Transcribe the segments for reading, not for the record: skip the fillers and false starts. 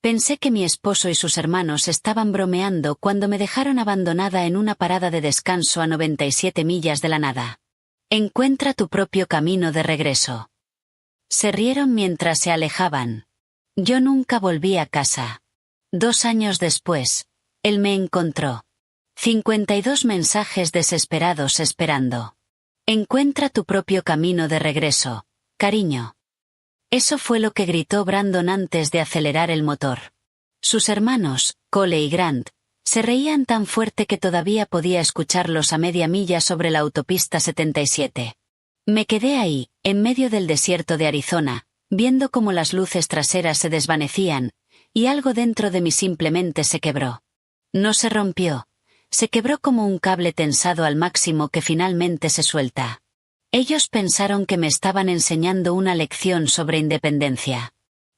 Pensé que mi esposo y sus hermanos estaban bromeando cuando me dejaron abandonada en una parada de descanso a 97 millas de la nada. Encuentra tu propio camino de regreso. Se rieron mientras se alejaban. Yo nunca volví a casa. 2 años después, él me encontró. 52 mensajes desesperados esperando. Encuentra tu propio camino de regreso, cariño. Eso fue lo que gritó Brandon antes de acelerar el motor. Sus hermanos, Cole y Grant, se reían tan fuerte que todavía podía escucharlos a media milla sobre la autopista 77. Me quedé ahí, en medio del desierto de Arizona, viendo cómo las luces traseras se desvanecían, y algo dentro de mí simplemente se quebró. No se rompió. Se quebró como un cable tensado al máximo que finalmente se suelta. Ellos pensaron que me estaban enseñando una lección sobre independencia.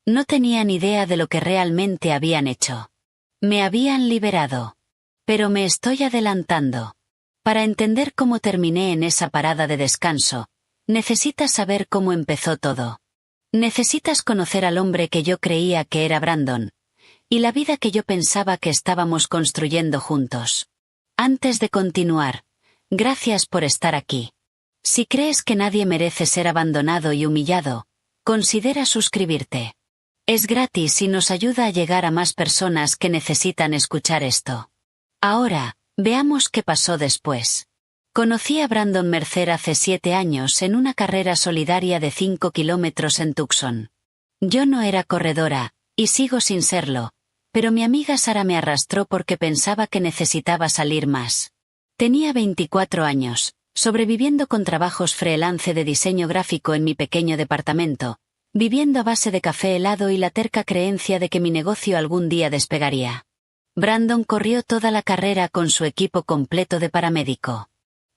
No tenían idea de lo que realmente habían hecho. Me habían liberado. Pero me estoy adelantando. Para entender cómo terminé en esa parada de descanso, necesitas saber cómo empezó todo. Necesitas conocer al hombre que yo creía que era Brandon, y la vida que yo pensaba que estábamos construyendo juntos. Antes de continuar, gracias por estar aquí. Si crees que nadie merece ser abandonado y humillado, considera suscribirte. Es gratis y nos ayuda a llegar a más personas que necesitan escuchar esto. Ahora, veamos qué pasó después. Conocí a Brandon Mercer hace 7 años en una carrera solidaria de 5 kilómetros en Tucson. Yo no era corredora, y sigo sin serlo, pero mi amiga Sara me arrastró porque pensaba que necesitaba salir más. Tenía 24 años. Sobreviviendo con trabajos freelance de diseño gráfico en mi pequeño departamento, viviendo a base de café helado y la terca creencia de que mi negocio algún día despegaría. Brandon corrió toda la carrera con su equipo completo de paramédico.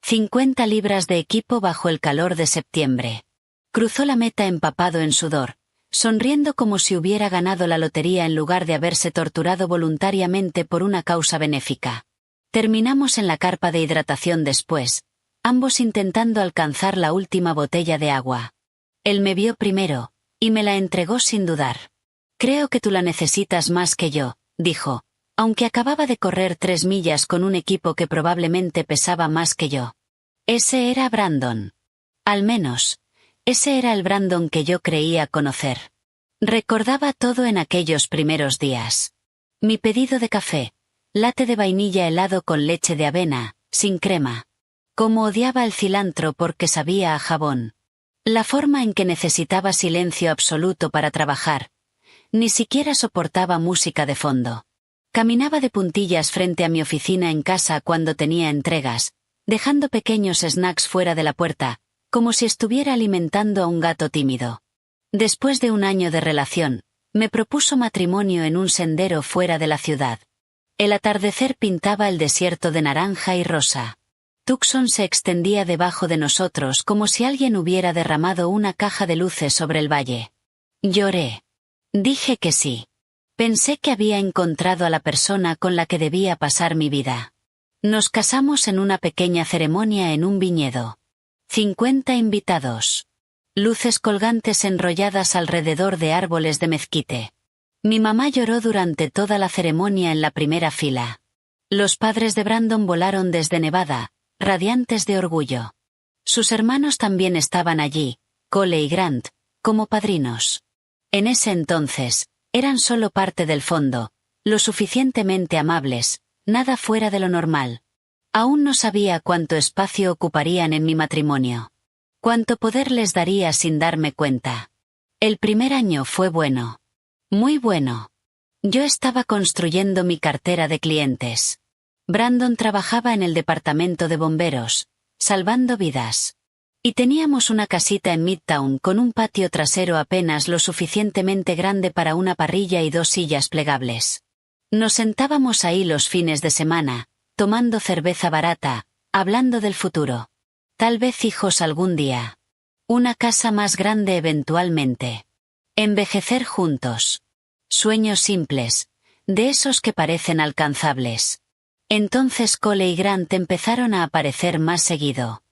50 libras de equipo bajo el calor de septiembre. Cruzó la meta empapado en sudor, sonriendo como si hubiera ganado la lotería en lugar de haberse torturado voluntariamente por una causa benéfica. Terminamos en la carpa de hidratación después, ambos intentando alcanzar la última botella de agua. Él me vio primero, y me la entregó sin dudar. Creo que tú la necesitas más que yo, dijo, aunque acababa de correr 3 millas con un equipo que probablemente pesaba más que yo. Ese era Brandon. Al menos, ese era el Brandon que yo creía conocer. Recordaba todo en aquellos primeros días. Mi pedido de café, latte de vainilla helado con leche de avena, sin crema. Cómo odiaba el cilantro porque sabía a jabón. La forma en que necesitaba silencio absoluto para trabajar. Ni siquiera soportaba música de fondo. Caminaba de puntillas frente a mi oficina en casa cuando tenía entregas, dejando pequeños snacks fuera de la puerta, como si estuviera alimentando a un gato tímido. Después de 1 año de relación, me propuso matrimonio en un sendero fuera de la ciudad. El atardecer pintaba el desierto de naranja y rosa. Tucson se extendía debajo de nosotros como si alguien hubiera derramado una caja de luces sobre el valle. Lloré. Dije que sí. Pensé que había encontrado a la persona con la que debía pasar mi vida. Nos casamos en una pequeña ceremonia en un viñedo. 50 invitados. Luces colgantes enrolladas alrededor de árboles de mezquite. Mi mamá lloró durante toda la ceremonia en la primera fila. Los padres de Brandon volaron desde Nevada, radiantes de orgullo. Sus hermanos también estaban allí, Cole y Grant, como padrinos. En ese entonces, eran solo parte del fondo, lo suficientemente amables, nada fuera de lo normal. Aún no sabía cuánto espacio ocuparían en mi matrimonio. Cuánto poder les daría sin darme cuenta. El primer año fue bueno. Muy bueno. Yo estaba construyendo mi cartera de clientes. Brandon trabajaba en el departamento de bomberos, salvando vidas. Y teníamos una casita en Midtown con un patio trasero apenas lo suficientemente grande para una parrilla y 2 sillas plegables. Nos sentábamos ahí los fines de semana, tomando cerveza barata, hablando del futuro. Tal vez hijos algún día. Una casa más grande eventualmente. Envejecer juntos. Sueños simples, de esos que parecen alcanzables. Entonces Cole y Grant empezaron a aparecer más seguido.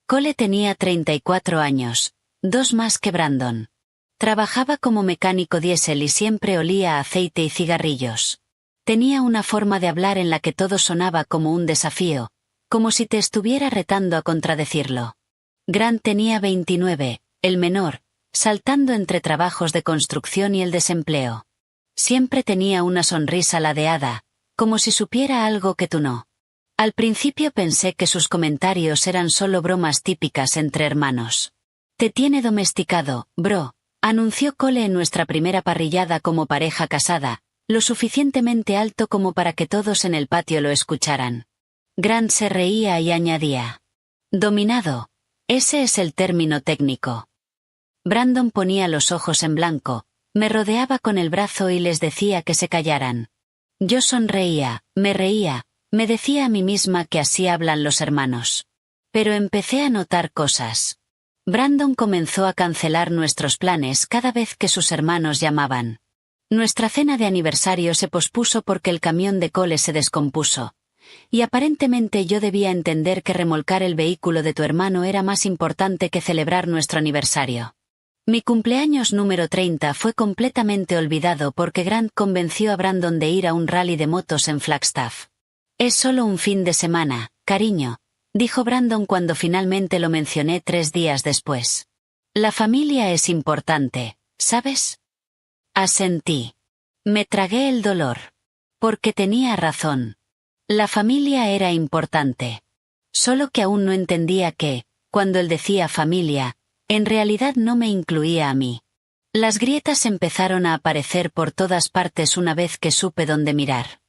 Cole tenía 34 años, 2 más que Brandon. Trabajaba como mecánico diésel y siempre olía a aceite y cigarrillos. Tenía una forma de hablar en la que todo sonaba como un desafío, como si te estuviera retando a contradecirlo. Grant tenía 29, el menor, saltando entre trabajos de construcción y el desempleo. Siempre tenía una sonrisa ladeada, como si supiera algo que tú no. Al principio pensé que sus comentarios eran solo bromas típicas entre hermanos. Te tiene domesticado, bro, anunció Cole en nuestra primera parrillada como pareja casada, lo suficientemente alto como para que todos en el patio lo escucharan. Grant se reía y añadía: dominado. Ese es el término técnico. Brandon ponía los ojos en blanco, me rodeaba con el brazo y les decía que se callaran. Yo sonreía, me reía, me decía a mí misma que así hablan los hermanos. Pero empecé a notar cosas. Brandon comenzó a cancelar nuestros planes cada vez que sus hermanos llamaban. Nuestra cena de aniversario se pospuso porque el camión de Cole se descompuso. Y aparentemente yo debía entender que remolcar el vehículo de tu hermano era más importante que celebrar nuestro aniversario. Mi cumpleaños número 30 fue completamente olvidado porque Grant convenció a Brandon de ir a un rally de motos en Flagstaff. Es solo un fin de semana, cariño, dijo Brandon cuando finalmente lo mencioné 3 días después. La familia es importante, ¿sabes? Asentí. Me tragué el dolor. Porque tenía razón. La familia era importante. Solo que aún no entendía que, cuando él decía familia, en realidad no me incluía a mí. Las grietas empezaron a aparecer por todas partes una vez que supe dónde mirar.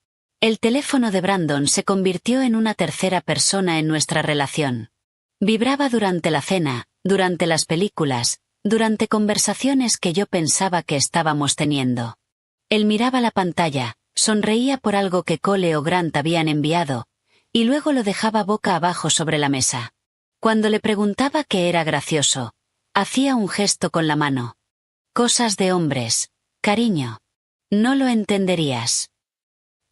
El teléfono de Brandon se convirtió en una tercera persona en nuestra relación. Vibraba durante la cena, durante las películas, durante conversaciones que yo pensaba que estábamos teniendo. Él miraba la pantalla, sonreía por algo que Cole o Grant habían enviado, y luego lo dejaba boca abajo sobre la mesa. Cuando le preguntaba qué era gracioso, hacía un gesto con la mano. Cosas de hombres, cariño. No lo entenderías.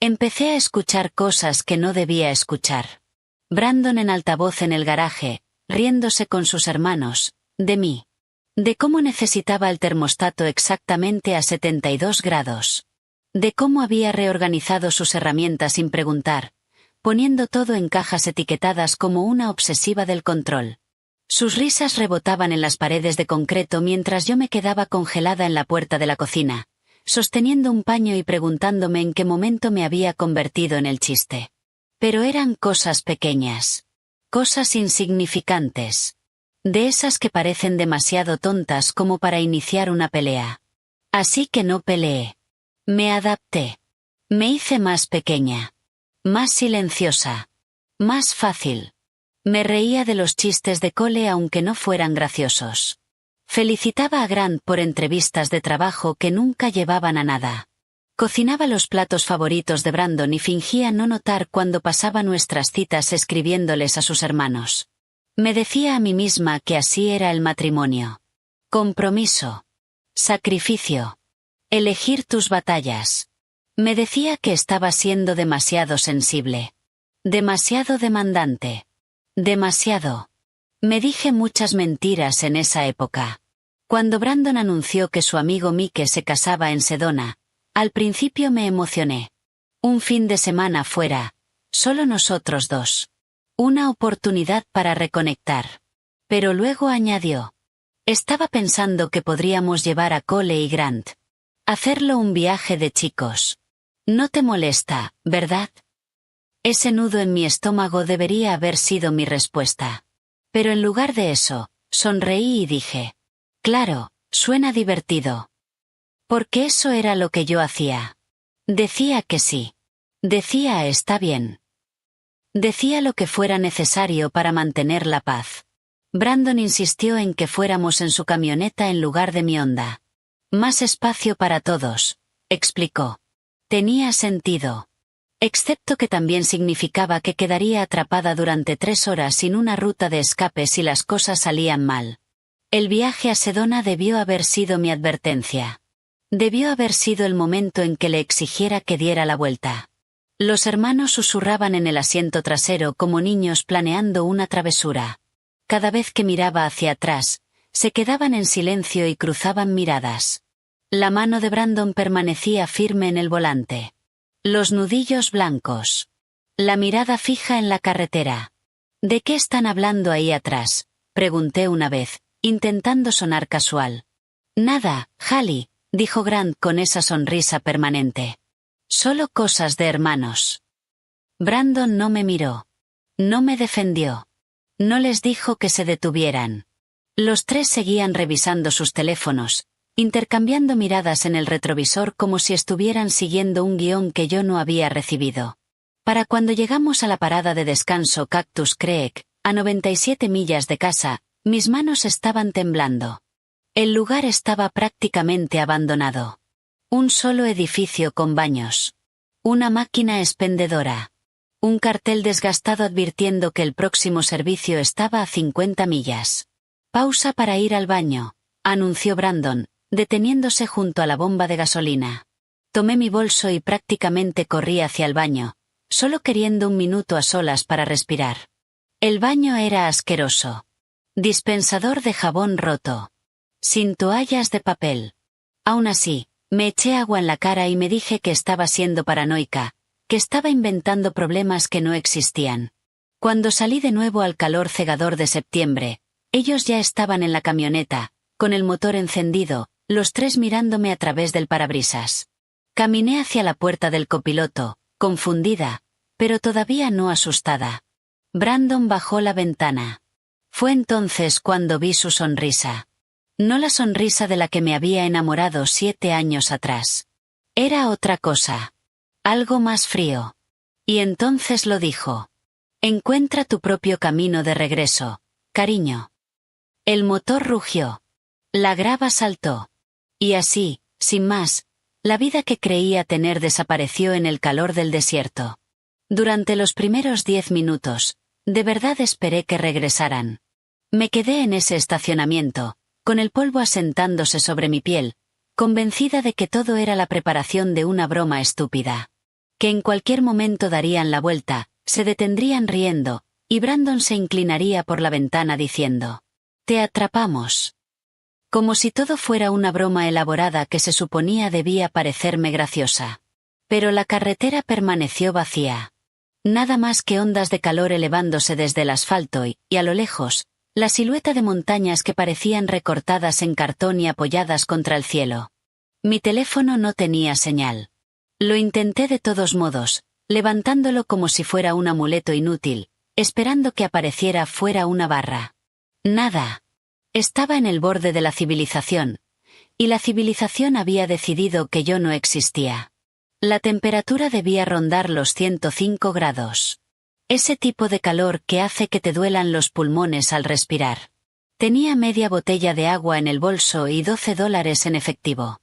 Empecé a escuchar cosas que no debía escuchar. Brandon en altavoz en el garaje, riéndose con sus hermanos, de mí. De cómo necesitaba el termostato exactamente a 72 grados. De cómo había reorganizado sus herramientas sin preguntar, poniendo todo en cajas etiquetadas como una obsesiva del control. Sus risas rebotaban en las paredes de concreto mientras yo me quedaba congelada en la puerta de la cocina, sosteniendo un paño y preguntándome en qué momento me había convertido en el chiste. Pero eran cosas pequeñas. Cosas insignificantes. De esas que parecen demasiado tontas como para iniciar una pelea. Así que no peleé. Me adapté. Me hice más pequeña. Más silenciosa. Más fácil. Me reía de los chistes de Cole aunque no fueran graciosos. Felicitaba a Grant por entrevistas de trabajo que nunca llevaban a nada. Cocinaba los platos favoritos de Brandon y fingía no notar cuando pasaba nuestras citas escribiéndoles a sus hermanos. Me decía a mí misma que así era el matrimonio. Compromiso. Sacrificio. Elegir tus batallas. Me decía que estaba siendo demasiado sensible. Demasiado demandante. Demasiado. Me dije muchas mentiras en esa época. Cuando Brandon anunció que su amigo Mike se casaba en Sedona, al principio me emocioné. Un fin de semana fuera, solo nosotros dos. Una oportunidad para reconectar. Pero luego añadió. Estaba pensando que podríamos llevar a Cole y Grant. Hacerlo un viaje de chicos. No te molesta, ¿verdad? Ese nudo en mi estómago debería haber sido mi respuesta. Pero en lugar de eso, sonreí y dije. Claro, suena divertido. Porque eso era lo que yo hacía. Decía que sí. Decía está bien. Decía lo que fuera necesario para mantener la paz. Brandon insistió en que fuéramos en su camioneta en lugar de mi Honda. Más espacio para todos, explicó. Tenía sentido. Excepto que también significaba que quedaría atrapada durante 3 horas sin una ruta de escape si las cosas salían mal. El viaje a Sedona debió haber sido mi advertencia. Debió haber sido el momento en que le exigiera que diera la vuelta. Los hermanos susurraban en el asiento trasero como niños planeando una travesura. Cada vez que miraba hacia atrás, Se quedaban en silencio y cruzaban miradas. La mano de Brandon permanecía firme en el volante. Los nudillos blancos. La mirada fija en la carretera. ¿De qué están hablando ahí atrás?, pregunté una vez, intentando sonar casual. Nada, Hallie, dijo Grant con esa sonrisa permanente. Solo cosas de hermanos. Brandon no me miró. No me defendió. No les dijo que se detuvieran. Los tres seguían revisando sus teléfonos, intercambiando miradas en el retrovisor como si estuvieran siguiendo un guión que yo no había recibido. Para cuando llegamos a la parada de descanso Cactus Creek, a 97 millas de casa, mis manos estaban temblando. El lugar estaba prácticamente abandonado. Un solo edificio con baños. Una máquina expendedora. Un cartel desgastado advirtiendo que el próximo servicio estaba a 50 millas. Pausa para ir al baño, anunció Brandon, deteniéndose junto a la bomba de gasolina. Tomé mi bolso y prácticamente corrí hacia el baño, solo queriendo un minuto a solas para respirar. El baño era asqueroso. Dispensador de jabón roto. Sin toallas de papel. Aún así, me eché agua en la cara y me dije que estaba siendo paranoica, que estaba inventando problemas que no existían. Cuando salí de nuevo al calor cegador de septiembre, ellos ya estaban en la camioneta, con el motor encendido, los tres mirándome a través del parabrisas. Caminé hacia la puerta del copiloto, confundida, pero todavía no asustada. Brandon bajó la ventana. Fue entonces cuando vi su sonrisa. No la sonrisa de la que me había enamorado 7 años atrás. Era otra cosa. Algo más frío. Y entonces lo dijo. Encuentra tu propio camino de regreso, cariño. El motor rugió. La grava saltó. Y así, sin más, la vida que creía tener desapareció en el calor del desierto. Durante los primeros 10 minutos, de verdad esperé que regresaran. Me quedé en ese estacionamiento, con el polvo asentándose sobre mi piel, convencida de que todo era la preparación de una broma estúpida. Que en cualquier momento darían la vuelta, se detendrían riendo, y Brandon se inclinaría por la ventana diciendo: «Te atrapamos». Como si todo fuera una broma elaborada que se suponía debía parecerme graciosa. Pero la carretera permaneció vacía. Nada más que ondas de calor elevándose desde el asfalto y, a lo lejos, la silueta de montañas que parecían recortadas en cartón y apoyadas contra el cielo. Mi teléfono no tenía señal. Lo intenté de todos modos, levantándolo como si fuera un amuleto inútil, esperando que apareciera fuera una barra. Nada. Estaba en el borde de la civilización, y la civilización había decidido que yo no existía. La temperatura debía rondar los 105 grados. Ese tipo de calor que hace que te duelan los pulmones al respirar. Tenía media botella de agua en el bolso y $12 en efectivo.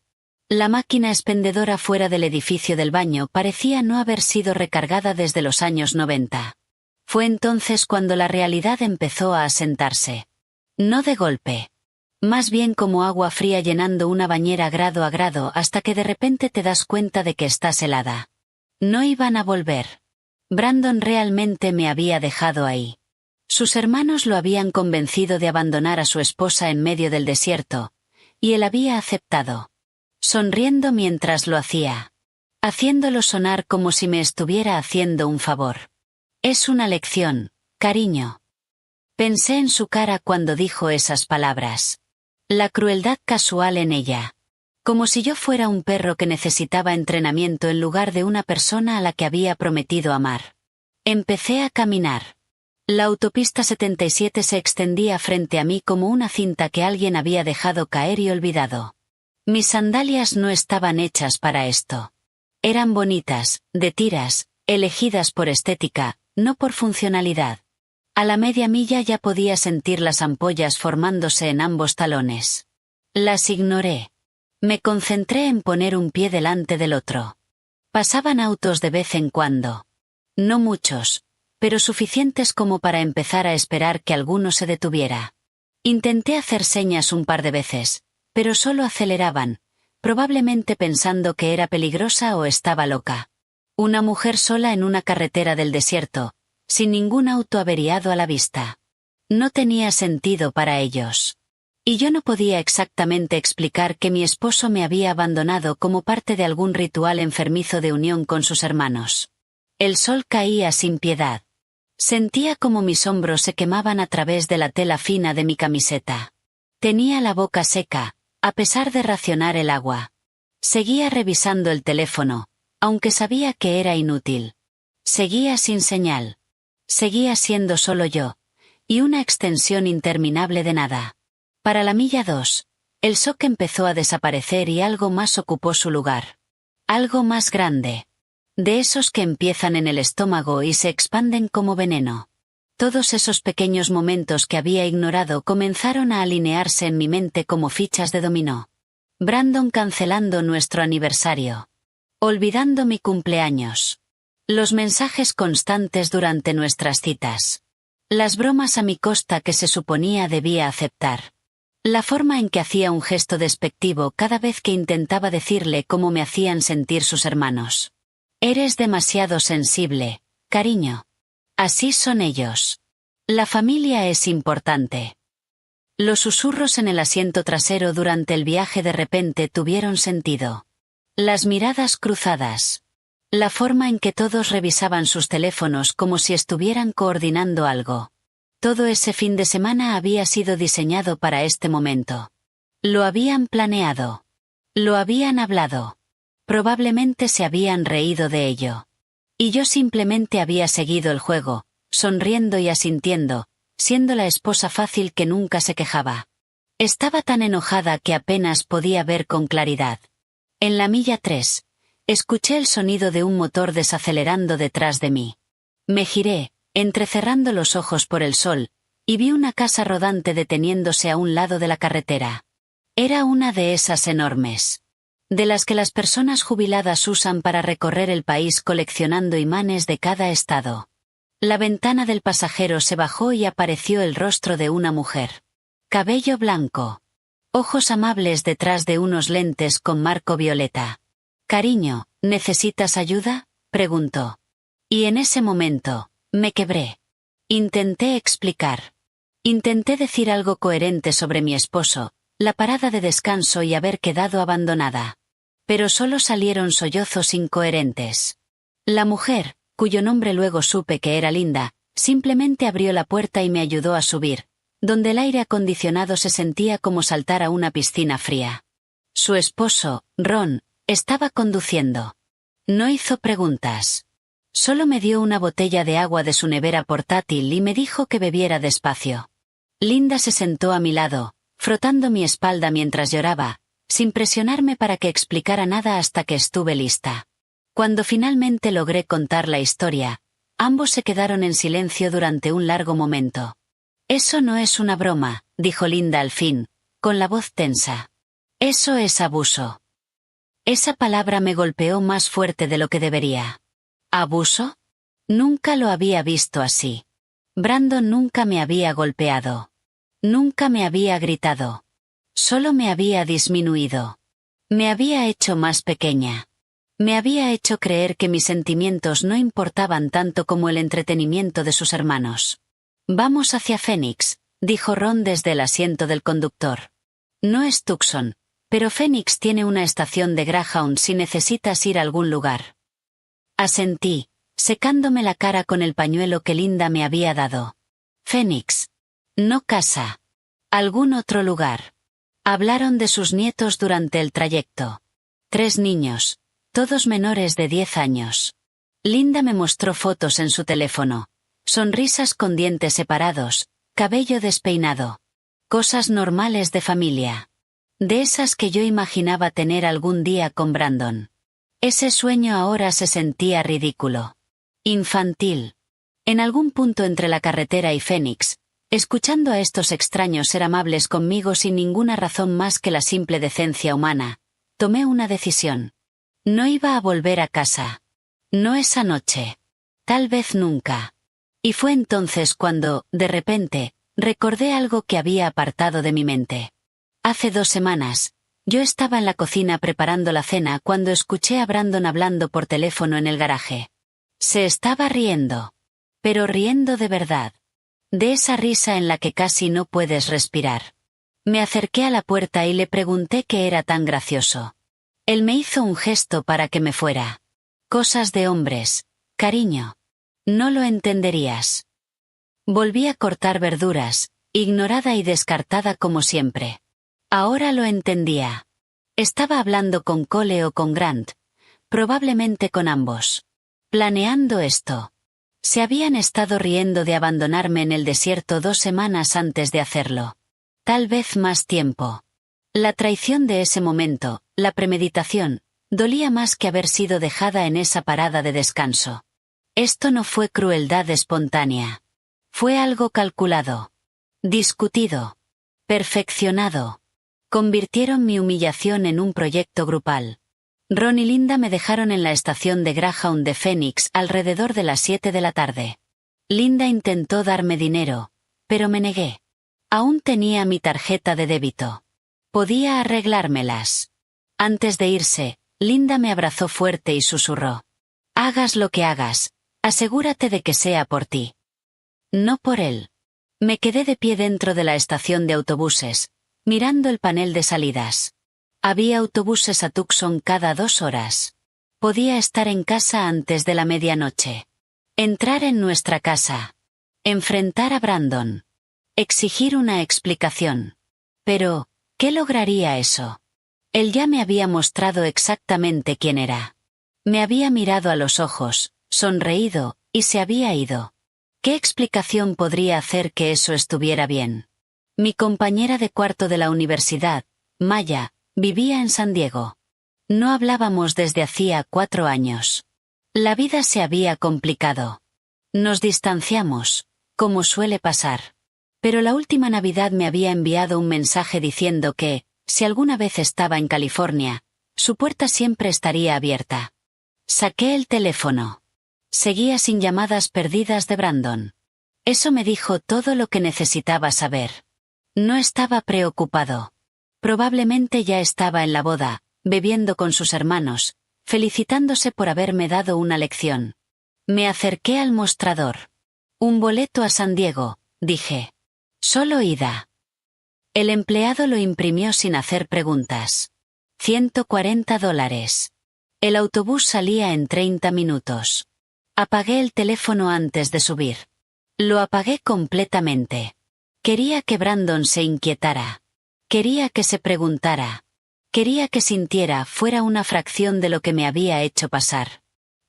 La máquina expendedora fuera del edificio del baño parecía no haber sido recargada desde los años 90. Fue entonces cuando la realidad empezó a asentarse. No de golpe. Más bien como agua fría llenando una bañera grado a grado hasta que de repente te das cuenta de que estás helada. No iban a volver. Brandon realmente me había dejado ahí. Sus hermanos lo habían convencido de abandonar a su esposa en medio del desierto, y él había aceptado. Sonriendo mientras lo hacía. Haciéndolo sonar como si me estuviera haciendo un favor. Es una lección, cariño. Pensé en su cara cuando dijo esas palabras. La crueldad casual en ella. Como si yo fuera un perro que necesitaba entrenamiento en lugar de una persona a la que había prometido amar. Empecé a caminar. La autopista 77 se extendía frente a mí como una cinta que alguien había dejado caer y olvidado. Mis sandalias no estaban hechas para esto. Eran bonitas, de tiras, elegidas por estética, no por funcionalidad. A la media milla ya podía sentir las ampollas formándose en ambos talones. Las ignoré. Me concentré en poner un pie delante del otro. Pasaban autos de vez en cuando. No muchos, pero suficientes como para empezar a esperar que alguno se detuviera. Intenté hacer señas un par de veces, pero solo aceleraban, probablemente pensando que era peligrosa o estaba loca. Una mujer sola en una carretera del desierto, sin ningún auto averiado a la vista. No tenía sentido para ellos. Y yo no podía exactamente explicar que mi esposo me había abandonado como parte de algún ritual enfermizo de unión con sus hermanos. El sol caía sin piedad. Sentía como mis hombros se quemaban a través de la tela fina de mi camiseta. Tenía la boca seca, a pesar de racionar el agua. Seguía revisando el teléfono, aunque sabía que era inútil. Seguía sin señal. Seguía siendo solo yo, y una extensión interminable de nada. Para la milla 2, el shock empezó a desaparecer y algo más ocupó su lugar. Algo más grande. De esos que empiezan en el estómago y se expanden como veneno. Todos esos pequeños momentos que había ignorado comenzaron a alinearse en mi mente como fichas de dominó. Brandon cancelando nuestro aniversario. Olvidando mi cumpleaños. Los mensajes constantes durante nuestras citas. Las bromas a mi costa que se suponía debía aceptar. La forma en que hacía un gesto despectivo cada vez que intentaba decirle cómo me hacían sentir sus hermanos. Eres demasiado sensible, cariño. Así son ellos. La familia es importante. Los susurros en el asiento trasero durante el viaje de repente tuvieron sentido. Las miradas cruzadas. La forma en que todos revisaban sus teléfonos como si estuvieran coordinando algo. Todo ese fin de semana había sido diseñado para este momento. Lo habían planeado. Lo habían hablado. Probablemente se habían reído de ello. Y yo simplemente había seguido el juego, sonriendo y asintiendo, siendo la esposa fácil que nunca se quejaba. Estaba tan enojada que apenas podía ver con claridad. En la milla 3, escuché el sonido de un motor desacelerando detrás de mí. Me giré, entrecerrando los ojos por el sol, y vi una casa rodante deteniéndose a un lado de la carretera. Era una de esas enormes. De las que las personas jubiladas usan para recorrer el país coleccionando imanes de cada estado. La ventana del pasajero se bajó y apareció el rostro de una mujer. Cabello blanco. Ojos amables detrás de unos lentes con marco violeta. Cariño, ¿necesitas ayuda?, preguntó. Y en ese momento, me quebré. Intenté explicar. Intenté decir algo coherente sobre mi esposo, la parada de descanso y haber quedado abandonada. Pero solo salieron sollozos incoherentes. La mujer, cuyo nombre luego supe que era Linda, simplemente abrió la puerta y me ayudó a subir, donde el aire acondicionado se sentía como saltar a una piscina fría. Su esposo, Ron, estaba conduciendo. No hizo preguntas. Solo me dio una botella de agua de su nevera portátil y me dijo que bebiera despacio. Linda se sentó a mi lado, frotando mi espalda mientras lloraba, sin presionarme para que explicara nada hasta que estuve lista. Cuando finalmente logré contar la historia, ambos se quedaron en silencio durante un largo momento. Eso no es una broma, dijo Linda al fin, con la voz tensa. Eso es abuso. Esa palabra me golpeó más fuerte de lo que debería. ¿Abuso? Nunca lo había visto así. Brandon nunca me había golpeado. Nunca me había gritado. Solo me había disminuido. Me había hecho más pequeña. Me había hecho creer que mis sentimientos no importaban tanto como el entretenimiento de sus hermanos. Vamos hacia Phoenix, dijo Ron desde el asiento del conductor. No es Tucson, pero Phoenix tiene una estación de Greyhound si necesitas ir a algún lugar. Asentí, secándome la cara con el pañuelo que Linda me había dado. Phoenix. No casa. Algún otro lugar. Hablaron de sus nietos durante el trayecto. 3 niños, todos menores de 10 años. Linda me mostró fotos en su teléfono. Sonrisas con dientes separados, cabello despeinado. Cosas normales de familia. De esas que yo imaginaba tener algún día con Brandon. Ese sueño ahora se sentía ridículo. Infantil. En algún punto entre la carretera y Phoenix, escuchando a estos extraños ser amables conmigo sin ninguna razón más que la simple decencia humana, tomé una decisión. No iba a volver a casa. No esa noche. Tal vez nunca. Y fue entonces cuando, de repente, recordé algo que había apartado de mi mente. Hace 2 semanas, yo estaba en la cocina preparando la cena cuando escuché a Brandon hablando por teléfono en el garaje. Se estaba riendo. Pero riendo de verdad. De esa risa en la que casi no puedes respirar. Me acerqué a la puerta y le pregunté qué era tan gracioso. Él me hizo un gesto para que me fuera. Cosas de hombres, cariño. No lo entenderías. Volví a cortar verduras, ignorada y descartada como siempre. Ahora lo entendía. Estaba hablando con Cole o con Grant, probablemente con ambos. Planeando esto. Se habían estado riendo de abandonarme en el desierto 2 semanas antes de hacerlo. Tal vez más tiempo. La traición de ese momento, la premeditación, dolía más que haber sido dejada en esa parada de descanso. Esto no fue crueldad espontánea. Fue algo calculado. Discutido. Perfeccionado. Convirtieron mi humillación en un proyecto grupal. Ron y Linda me dejaron en la estación de Greyhound de Phoenix alrededor de las 7 de la tarde. Linda intentó darme dinero, pero me negué. Aún tenía mi tarjeta de débito. Podía arreglármelas. Antes de irse, Linda me abrazó fuerte y susurró. Hagas lo que hagas, asegúrate de que sea por ti. No por él. Me quedé de pie dentro de la estación de autobuses, mirando el panel de salidas. Había autobuses a Tucson cada 2 horas. Podía estar en casa antes de la medianoche. Entrar en nuestra casa. Enfrentar a Brandon. Exigir una explicación. Pero, ¿qué lograría eso? Él ya me había mostrado exactamente quién era. Me había mirado a los ojos, sonreído, y se había ido. ¿Qué explicación podría hacer que eso estuviera bien? Mi compañera de cuarto de la universidad, Maya, vivía en San Diego. No hablábamos desde hacía 4 años. La vida se había complicado. Nos distanciamos, como suele pasar. Pero la última Navidad me había enviado un mensaje diciendo que, si alguna vez estaba en California, su puerta siempre estaría abierta. Saqué el teléfono. Seguía sin llamadas perdidas de Brandon. Eso me dijo todo lo que necesitaba saber. No estaba preocupado. Probablemente ya estaba en la boda, bebiendo con sus hermanos, felicitándose por haberme dado una lección. Me acerqué al mostrador. Un boleto a San Diego, dije. Solo ida. El empleado lo imprimió sin hacer preguntas. $140. El autobús salía en 30 minutos. Apagué el teléfono antes de subir. Lo apagué completamente. Quería que Brandon se inquietara. Quería que se preguntara. Quería que sintiera fuera una fracción de lo que me había hecho pasar.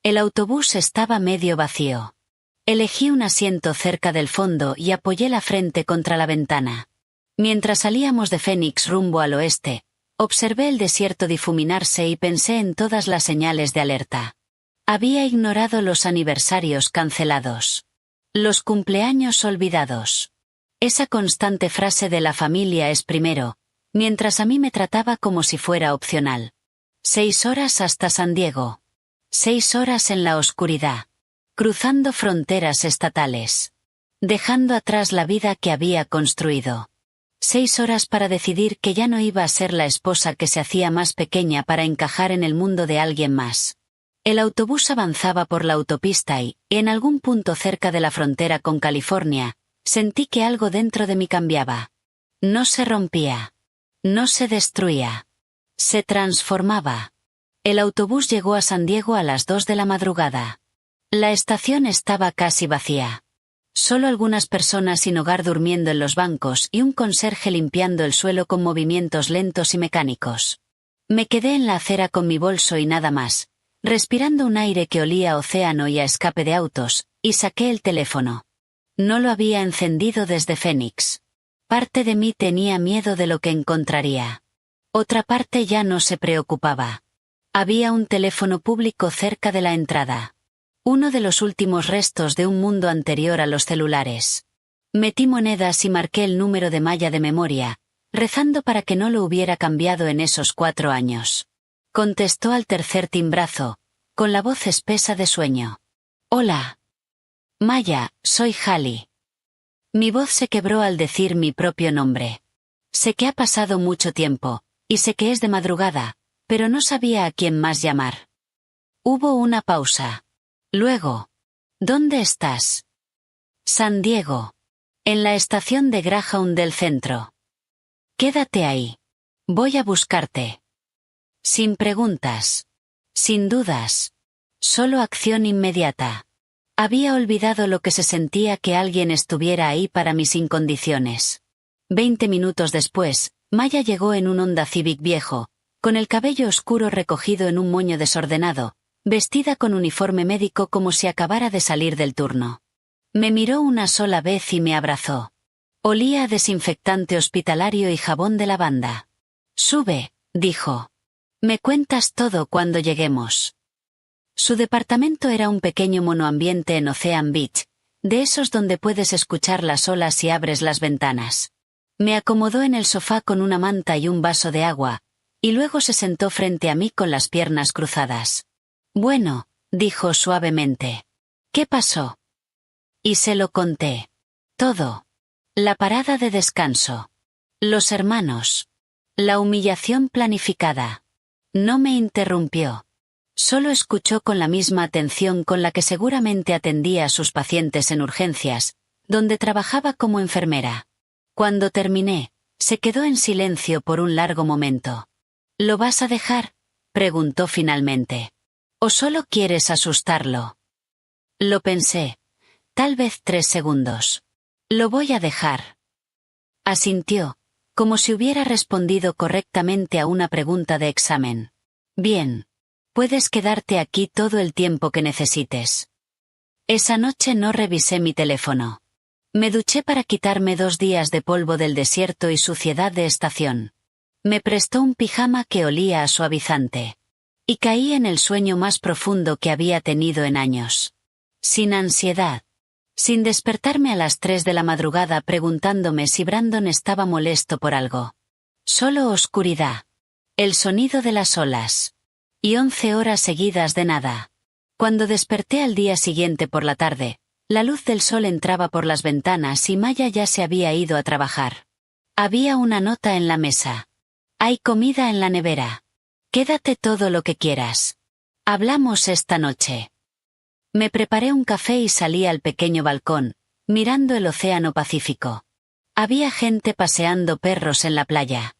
El autobús estaba medio vacío. Elegí un asiento cerca del fondo y apoyé la frente contra la ventana. Mientras salíamos de Phoenix rumbo al oeste, observé el desierto difuminarse y pensé en todas las señales de alerta. Había ignorado los aniversarios cancelados. Los cumpleaños olvidados. Esa constante frase de la familia es primero, mientras a mí me trataba como si fuera opcional. 6 horas hasta San Diego. 6 horas en la oscuridad. Cruzando fronteras estatales. Dejando atrás la vida que había construido. 6 horas para decidir que ya no iba a ser la esposa que se hacía más pequeña para encajar en el mundo de alguien más. El autobús avanzaba por la autopista y, en algún punto cerca de la frontera con California, sentí que algo dentro de mí cambiaba. No se rompía. No se destruía. Se transformaba. El autobús llegó a San Diego a las 2 de la madrugada. La estación estaba casi vacía. Solo algunas personas sin hogar durmiendo en los bancos y un conserje limpiando el suelo con movimientos lentos y mecánicos. Me quedé en la acera con mi bolso y nada más, respirando un aire que olía a océano y a escape de autos, y saqué el teléfono. No lo había encendido desde Phoenix. Parte de mí tenía miedo de lo que encontraría. Otra parte ya no se preocupaba. Había un teléfono público cerca de la entrada. Uno de los últimos restos de un mundo anterior a los celulares. Metí monedas y marqué el número de malla de memoria, rezando para que no lo hubiera cambiado en esos 4 años. Contestó al tercer timbrazo, con la voz espesa de sueño. Hola. Maya, soy Hallie. Mi voz se quebró al decir mi propio nombre. Sé que ha pasado mucho tiempo, y sé que es de madrugada, pero no sabía a quién más llamar. Hubo una pausa. Luego. ¿Dónde estás? San Diego. En la estación de Greyhound del centro. Quédate ahí. Voy a buscarte. Sin preguntas. Sin dudas. Solo acción inmediata. Había olvidado lo que se sentía que alguien estuviera ahí para mí sin condiciones. 20 minutos después, Maya llegó en un Honda Civic viejo, con el cabello oscuro recogido en un moño desordenado, vestida con uniforme médico como si acabara de salir del turno. Me miró una sola vez y me abrazó. Olía a desinfectante hospitalario y jabón de lavanda. Sube, dijo. Me cuentas todo cuando lleguemos. Su departamento era un pequeño monoambiente en Ocean Beach, de esos donde puedes escuchar las olas si abres las ventanas. Me acomodó en el sofá con una manta y un vaso de agua, y luego se sentó frente a mí con las piernas cruzadas. Bueno, dijo suavemente. ¿Qué pasó? Y se lo conté. Todo. La parada de descanso. Los hermanos. La humillación planificada. No me interrumpió. Solo escuchó con la misma atención con la que seguramente atendía a sus pacientes en urgencias, donde trabajaba como enfermera. Cuando terminé, se quedó en silencio por un largo momento. ¿Lo vas a dejar?, preguntó finalmente. ¿O solo quieres asustarlo? Lo pensé. Tal vez 3 segundos. Lo voy a dejar. Asintió, como si hubiera respondido correctamente a una pregunta de examen. Bien. Puedes quedarte aquí todo el tiempo que necesites. Esa noche no revisé mi teléfono. Me duché para quitarme 2 días de polvo del desierto y suciedad de estación. Me prestó un pijama que olía a suavizante. Y caí en el sueño más profundo que había tenido en años. Sin ansiedad. Sin despertarme a las 3 de la madrugada preguntándome si Brandon estaba molesto por algo. Solo oscuridad. El sonido de las olas. Y 11 horas seguidas de nada. Cuando desperté al día siguiente por la tarde, la luz del sol entraba por las ventanas y Maya ya se había ido a trabajar. Había una nota en la mesa. Hay comida en la nevera. Quédate todo lo que quieras. Hablamos esta noche. Me preparé un café y salí al pequeño balcón, mirando el océano Pacífico. Había gente paseando perros en la playa.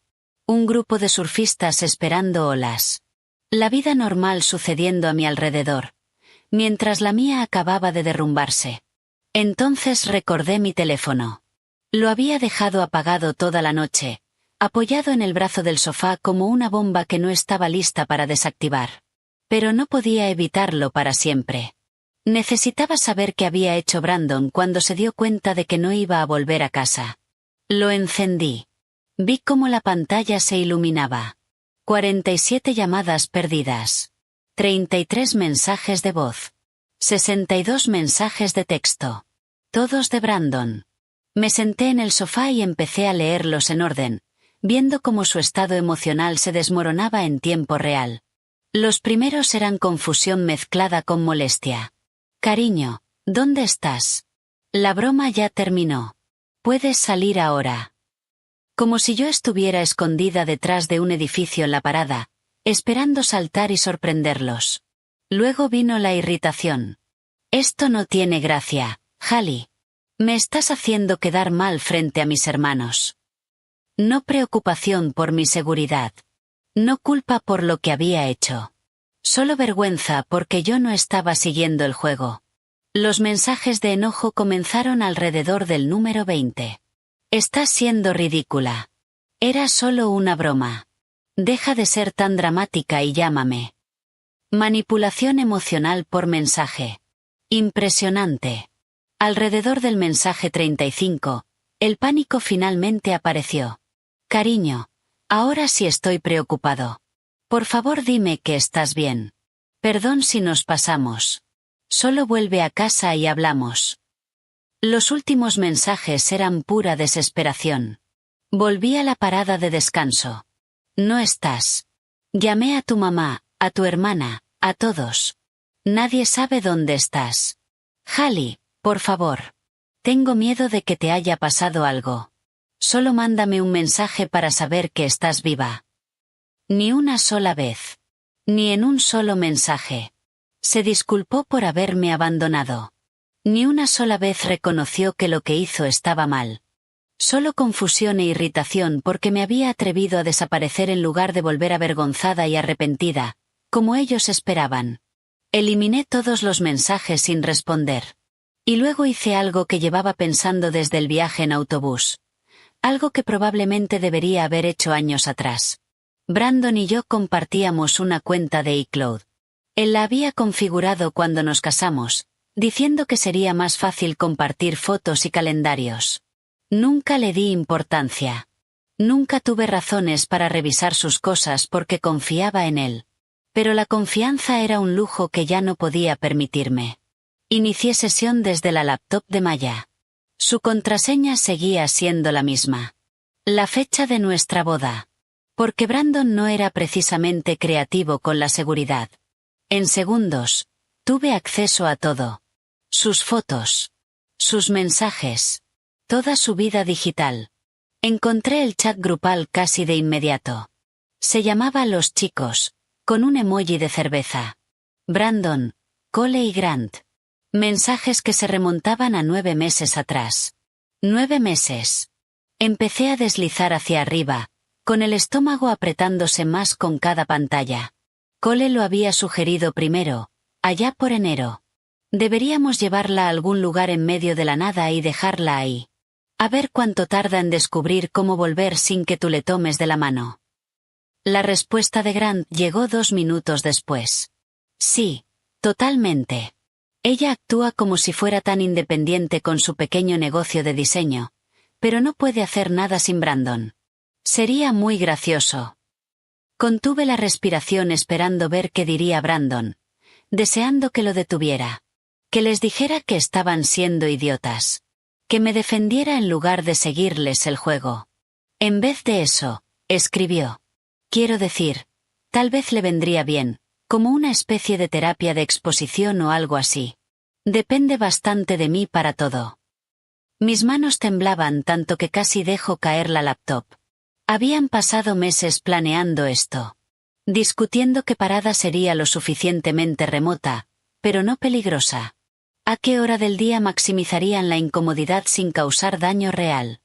Un grupo de surfistas esperando olas. La vida normal sucediendo a mi alrededor, mientras la mía acababa de derrumbarse. Entonces recordé mi teléfono. Lo había dejado apagado toda la noche, apoyado en el brazo del sofá como una bomba que no estaba lista para desactivar. Pero no podía evitarlo para siempre. Necesitaba saber qué había hecho Brandon cuando se dio cuenta de que no iba a volver a casa. Lo encendí. Vi cómo la pantalla se iluminaba. 47 llamadas perdidas. 33 mensajes de voz. 62 mensajes de texto. Todos de Brandon. Me senté en el sofá y empecé a leerlos en orden, viendo cómo su estado emocional se desmoronaba en tiempo real. Los primeros eran confusión mezclada con molestia. Cariño, ¿dónde estás? La broma ya terminó. Puedes salir ahora. Como si yo estuviera escondida detrás de un edificio en la parada, esperando saltar y sorprenderlos. Luego vino la irritación. Esto no tiene gracia, Hallie. Me estás haciendo quedar mal frente a mis hermanos. No preocupación por mi seguridad. No culpa por lo que había hecho. Solo vergüenza porque yo no estaba siguiendo el juego. Los mensajes de enojo comenzaron alrededor del número 20. Estás siendo ridícula. Era solo una broma. Deja de ser tan dramática y llámame. Manipulación emocional por mensaje. Impresionante. Alrededor del mensaje 35, el pánico finalmente apareció. Cariño, ahora sí estoy preocupado. Por favor dime que estás bien. Perdón si nos pasamos. Solo vuelve a casa y hablamos. Los últimos mensajes eran pura desesperación. Volví a la parada de descanso. No estás. Llamé a tu mamá, a tu hermana, a todos. Nadie sabe dónde estás. Hallie, por favor. Tengo miedo de que te haya pasado algo. Solo mándame un mensaje para saber que estás viva. Ni una sola vez. Ni en un solo mensaje. Se disculpó por haberme abandonado. Ni una sola vez reconoció que lo que hizo estaba mal. Solo confusión e irritación porque me había atrevido a desaparecer en lugar de volver avergonzada y arrepentida, como ellos esperaban. Eliminé todos los mensajes sin responder. Y luego hice algo que llevaba pensando desde el viaje en autobús. Algo que probablemente debería haber hecho años atrás. Brandon y yo compartíamos una cuenta de iCloud. Él la había configurado cuando nos casamos, diciendo que sería más fácil compartir fotos y calendarios. Nunca le di importancia. Nunca tuve razones para revisar sus cosas porque confiaba en él. Pero la confianza era un lujo que ya no podía permitirme. Inicié sesión desde la laptop de Maya. Su contraseña seguía siendo la misma. La fecha de nuestra boda. Porque Brandon no era precisamente creativo con la seguridad. En segundos, tuve acceso a todo. Sus fotos. Sus mensajes. Toda su vida digital. Encontré el chat grupal casi de inmediato. Se llamaba Los Chicos, con un emoji de cerveza. Brandon, Cole y Grant. Mensajes que se remontaban a 9 meses atrás. 9 meses. Empecé a deslizar hacia arriba, con el estómago apretándose más con cada pantalla. Cole lo había sugerido primero, allá por enero. Deberíamos llevarla a algún lugar en medio de la nada y dejarla ahí. A ver cuánto tarda en descubrir cómo volver sin que tú le tomes de la mano. La respuesta de Grant llegó 2 minutos después. Sí, totalmente. Ella actúa como si fuera tan independiente con su pequeño negocio de diseño, pero no puede hacer nada sin Brandon. Sería muy gracioso. Contuve la respiración esperando ver qué diría Brandon, deseando que lo detuviera. Que les dijera que estaban siendo idiotas. Que me defendiera en lugar de seguirles el juego. En vez de eso, escribió. Quiero decir, tal vez le vendría bien, como una especie de terapia de exposición o algo así. Depende bastante de mí para todo. Mis manos temblaban tanto que casi dejo caer la laptop. Habían pasado meses planeando esto. Discutiendo qué parada sería lo suficientemente remota, pero no peligrosa. ¿A qué hora del día maximizarían la incomodidad sin causar daño real?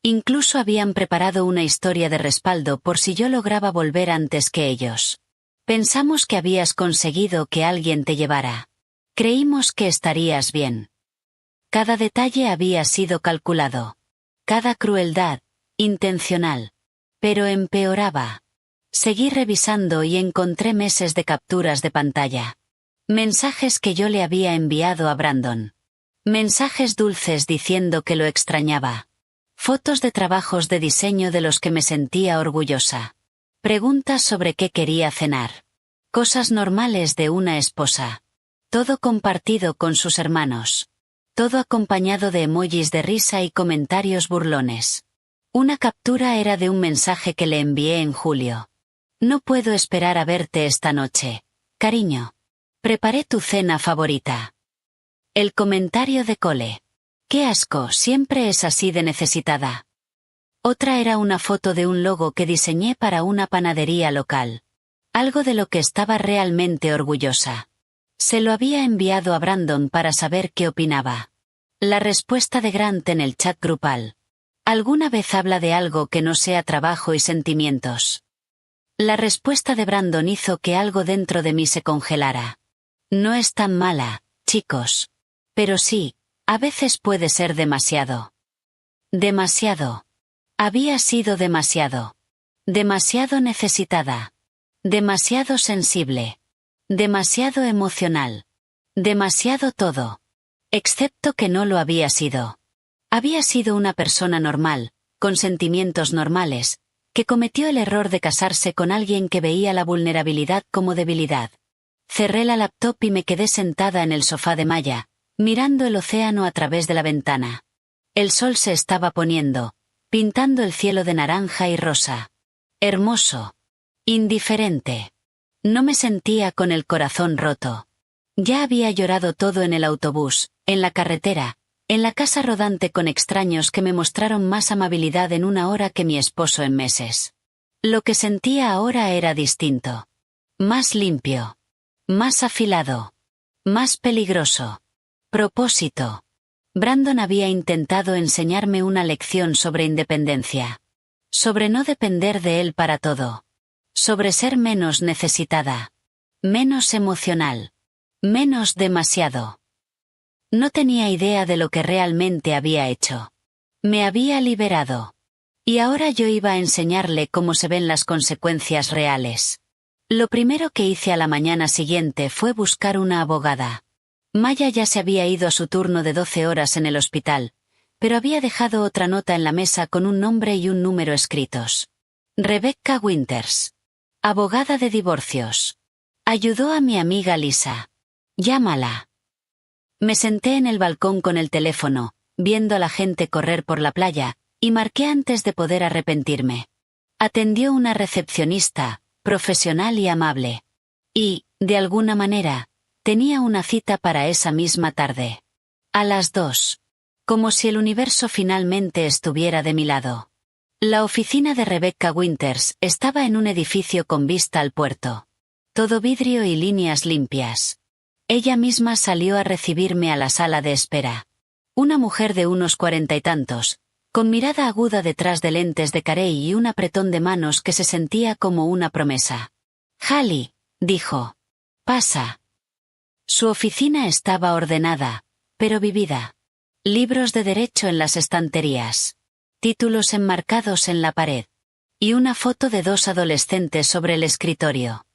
Incluso habían preparado una historia de respaldo por si yo lograba volver antes que ellos. Pensamos que habías conseguido que alguien te llevara. Creímos que estarías bien. Cada detalle había sido calculado. Cada crueldad, intencional. Pero empeoraba. Seguí revisando y encontré meses de capturas de pantalla. Mensajes que yo le había enviado a Brandon. Mensajes dulces diciendo que lo extrañaba. Fotos de trabajos de diseño de los que me sentía orgullosa. Preguntas sobre qué quería cenar. Cosas normales de una esposa. Todo compartido con sus hermanos. Todo acompañado de emojis de risa y comentarios burlones. Una captura era de un mensaje que le envié en julio. No puedo esperar a verte esta noche, cariño. Preparé tu cena favorita. El comentario de Cole. Qué asco, siempre es así de necesitada. Otra era una foto de un logo que diseñé para una panadería local. Algo de lo que estaba realmente orgullosa. Se lo había enviado a Brandon para saber qué opinaba. La respuesta de Grant en el chat grupal. ¿Alguna vez habla de algo que no sea trabajo y sentimientos? La respuesta de Brandon hizo que algo dentro de mí se congelara. No es tan mala, chicos. Pero sí, a veces puede ser demasiado. Demasiado. Había sido demasiado. Demasiado necesitada. Demasiado sensible. Demasiado emocional. Demasiado todo. Excepto que no lo había sido. Había sido una persona normal, con sentimientos normales, que cometió el error de casarse con alguien que veía la vulnerabilidad como debilidad. Cerré la laptop y me quedé sentada en el sofá de Maya, mirando el océano a través de la ventana. El sol se estaba poniendo, pintando el cielo de naranja y rosa. Hermoso. Indiferente. No me sentía con el corazón roto. Ya había llorado todo en el autobús, en la carretera, en la casa rodante con extraños que me mostraron más amabilidad en una hora que mi esposo en meses. Lo que sentía ahora era distinto. Más limpio. Más afilado. Más peligroso. Propósito. Brandon había intentado enseñarme una lección sobre independencia. Sobre no depender de él para todo. Sobre ser menos necesitada. Menos emocional. Menos demasiado. No tenía idea de lo que realmente había hecho. Me había liberado. Y ahora yo iba a enseñarle cómo se ven las consecuencias reales. Lo primero que hice a la mañana siguiente fue buscar una abogada. Maya ya se había ido a su turno de 12 horas en el hospital, pero había dejado otra nota en la mesa con un nombre y un número escritos. Rebecca Winters. Abogada de divorcios. Ayudó a mi amiga Lisa. Llámala. Me senté en el balcón con el teléfono, viendo a la gente correr por la playa, y marqué antes de poder arrepentirme. Atendió una recepcionista, profesional y amable. Y, de alguna manera, tenía una cita para esa misma tarde. A las 2. Como si el universo finalmente estuviera de mi lado. La oficina de Rebecca Winters estaba en un edificio con vista al puerto. Todo vidrio y líneas limpias. Ella misma salió a recibirme a la sala de espera. Una mujer de unos 40 y tantos, con mirada aguda detrás de lentes de carey y un apretón de manos que se sentía como una promesa. «Hallie», dijo. «Pasa». Su oficina estaba ordenada, pero vivida. Libros de derecho en las estanterías. Títulos enmarcados en la pared. Y una foto de 2 adolescentes sobre el escritorio.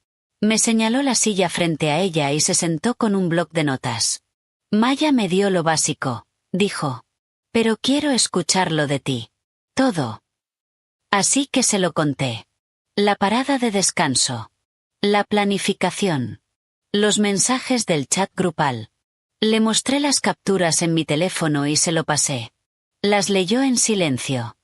Me señaló la silla frente a ella y se sentó con un bloc de notas. «Maya me dio lo básico», dijo. «Pero quiero escucharlo de ti. Todo». Así que se lo conté. La parada de descanso. La planificación. Los mensajes del chat grupal. Le mostré las capturas en mi teléfono y se lo pasé. Las leyó en silencio.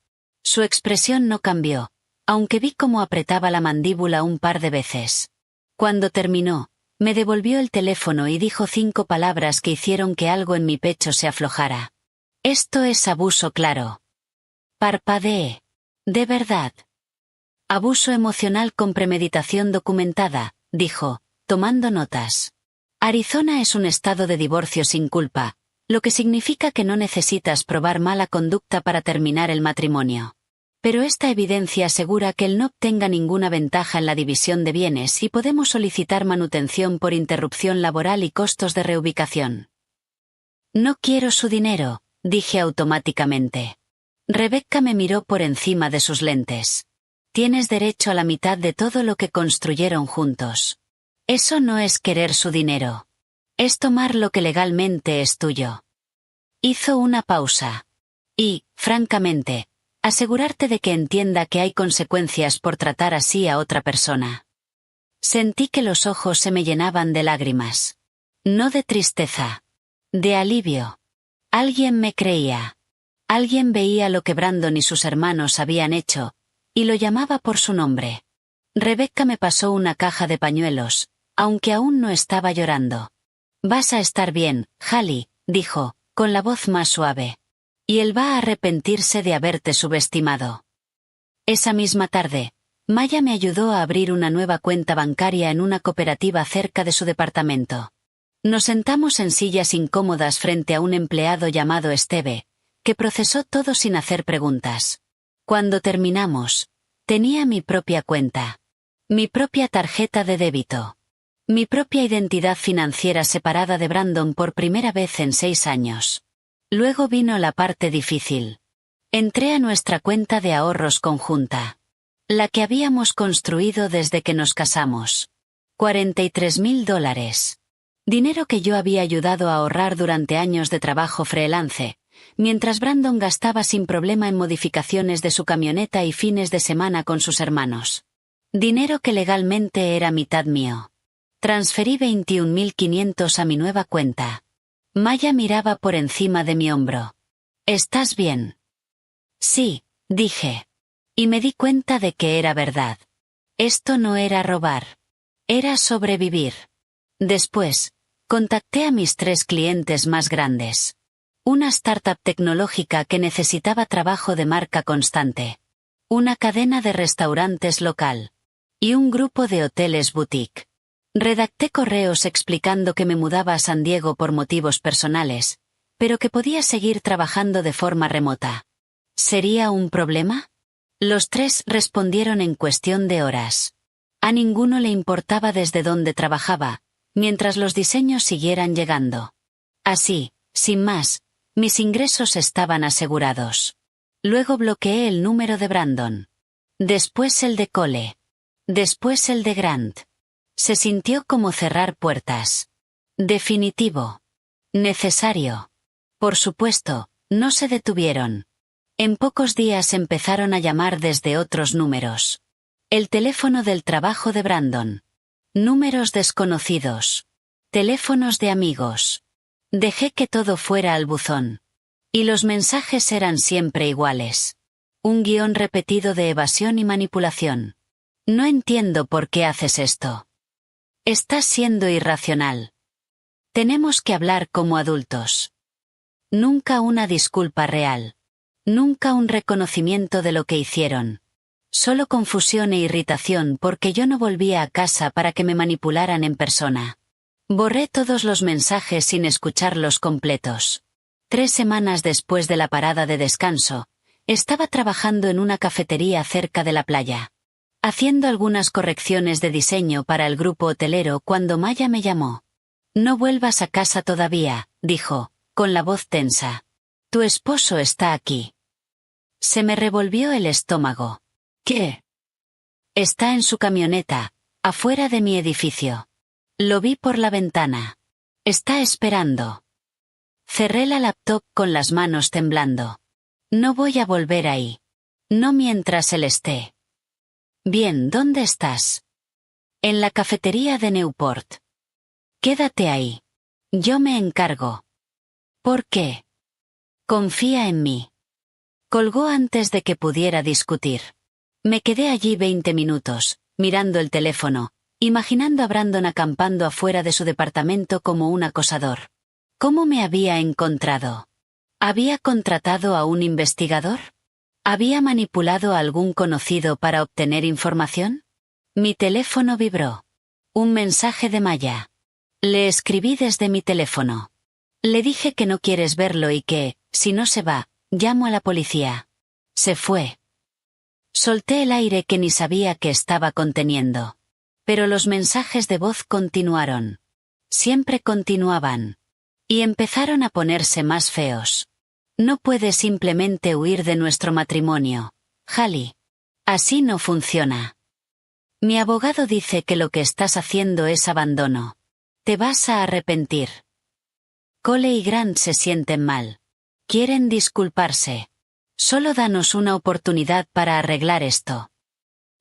Su expresión no cambió, aunque vi cómo apretaba la mandíbula un par de veces. Cuando terminó, me devolvió el teléfono y dijo 5 palabras que hicieron que algo en mi pecho se aflojara. «Esto es abuso claro». Parpadeé. «¿De verdad?» «Abuso emocional con premeditación documentada», dijo, tomando notas. «Arizona es un estado de divorcio sin culpa, lo que significa que no necesitas probar mala conducta para terminar el matrimonio. Pero esta evidencia asegura que él no obtenga ninguna ventaja en la división de bienes y podemos solicitar manutención por interrupción laboral y costos de reubicación». «No quiero su dinero», dije automáticamente. Rebecca me miró por encima de sus lentes. «Tienes derecho a la mitad de todo lo que construyeron juntos. Eso no es querer su dinero. Es tomar lo que legalmente es tuyo». Hizo una pausa. «Y, francamente, asegurarte de que entienda que hay consecuencias por tratar así a otra persona». Sentí que los ojos se me llenaban de lágrimas. No de tristeza. De alivio. Alguien me creía. Alguien veía lo que Brandon y sus hermanos habían hecho, y lo llamaba por su nombre. Rebecca me pasó una caja de pañuelos, aunque aún no estaba llorando. «Vas a estar bien, Hallie», dijo, con la voz más suave. «Y él va a arrepentirse de haberte subestimado». Esa misma tarde, Maya me ayudó a abrir una nueva cuenta bancaria en una cooperativa cerca de su departamento. Nos sentamos en sillas incómodas frente a un empleado llamado Steve, que procesó todo sin hacer preguntas. Cuando terminamos, tenía mi propia cuenta. Mi propia tarjeta de débito. Mi propia identidad financiera separada de Brandon por primera vez en 6 años. Luego vino la parte difícil. Entré a nuestra cuenta de ahorros conjunta. La que habíamos construido desde que nos casamos. $43,000. Dinero que yo había ayudado a ahorrar durante años de trabajo freelance, mientras Brandon gastaba sin problema en modificaciones de su camioneta y fines de semana con sus hermanos. Dinero que legalmente era mitad mío. Transferí 21.500 a mi nueva cuenta. Maya miraba por encima de mi hombro. «¿Estás bien?» «Sí», dije. Y me di cuenta de que era verdad. Esto no era robar. Era sobrevivir. Después, contacté a mis 3 clientes más grandes. Una startup tecnológica que necesitaba trabajo de marca constante. Una cadena de restaurantes local. Y un grupo de hoteles boutique. Redacté correos explicando que me mudaba a San Diego por motivos personales, pero que podía seguir trabajando de forma remota. ¿Sería un problema? Los tres respondieron en cuestión de horas. A ninguno le importaba desde dónde trabajaba, mientras los diseños siguieran llegando. Así, sin más, mis ingresos estaban asegurados. Luego bloqueé el número de Brandon. Después el de Cole. Después el de Grant. Se sintió como cerrar puertas. Definitivo. Necesario. Por supuesto, no se detuvieron. En pocos días empezaron a llamar desde otros números. El teléfono del trabajo de Brandon. Números desconocidos. Teléfonos de amigos. Dejé que todo fuera al buzón. Y los mensajes eran siempre iguales. Un guión repetido de evasión y manipulación. No entiendo por qué haces esto. Estás siendo irracional. Tenemos que hablar como adultos. Nunca una disculpa real. Nunca un reconocimiento de lo que hicieron. Solo confusión e irritación porque yo no volvía a casa para que me manipularan en persona. Borré todos los mensajes sin escucharlos completos. 3 semanas después de la parada de descanso, estaba trabajando en una cafetería cerca de la playa. Haciendo algunas correcciones de diseño para el grupo hotelero cuando Maya me llamó. No vuelvas a casa todavía, dijo, con la voz tensa. Tu esposo está aquí. Se me revolvió el estómago. ¿Qué? Está en su camioneta, afuera de mi edificio. Lo vi por la ventana. Está esperando. Cerré la laptop con las manos temblando. No voy a volver ahí. No mientras él esté. Bien, ¿dónde estás? En la cafetería de Newport. Quédate ahí. Yo me encargo. ¿Por qué? Confía en mí. Colgó antes de que pudiera discutir. Me quedé allí 20 minutos, mirando el teléfono, imaginando a Brandon acampando afuera de su departamento como un acosador. ¿Cómo me había encontrado? ¿Había contratado a un investigador? ¿Había manipulado a algún conocido para obtener información? Mi teléfono vibró. Un mensaje de Maya. Le escribí desde mi teléfono. Le dije que no quieres verlo y que, si no se va, llamo a la policía. Se fue. Solté el aire que ni sabía que estaba conteniendo. Pero los mensajes de voz continuaron. Siempre continuaban. Y empezaron a ponerse más feos. No puedes simplemente huir de nuestro matrimonio, Hallie. Así no funciona. Mi abogado dice que lo que estás haciendo es abandono. Te vas a arrepentir. Cole y Grant se sienten mal. Quieren disculparse. Solo danos una oportunidad para arreglar esto.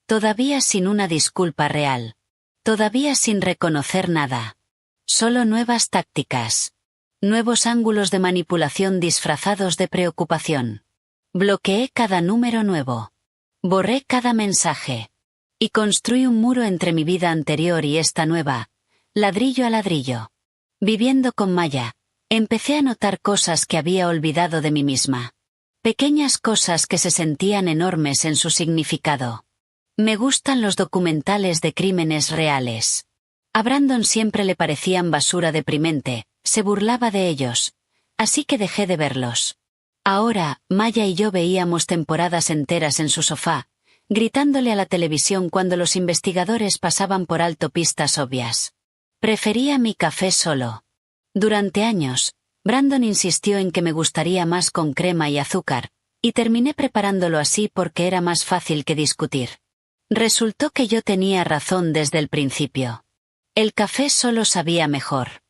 Todavía sin una disculpa real. Todavía sin reconocer nada. Solo nuevas tácticas. Nuevos ángulos de manipulación disfrazados de preocupación. Bloqueé cada número nuevo. Borré cada mensaje. Y construí un muro entre mi vida anterior y esta nueva, ladrillo a ladrillo. Viviendo con Maya, empecé a notar cosas que había olvidado de mí misma. Pequeñas cosas que se sentían enormes en su significado. Me gustan los documentales de crímenes reales. A Brandon siempre le parecían basura deprimente. Se burlaba de ellos, así que dejé de verlos. Ahora, Maya y yo veíamos temporadas enteras en su sofá, gritándole a la televisión cuando los investigadores pasaban por alto pistas obvias. Prefería mi café solo. Durante años, Brandon insistió en que me gustaría más con crema y azúcar, y terminé preparándolo así porque era más fácil que discutir. Resultó que yo tenía razón desde el principio. El café solo sabía mejor.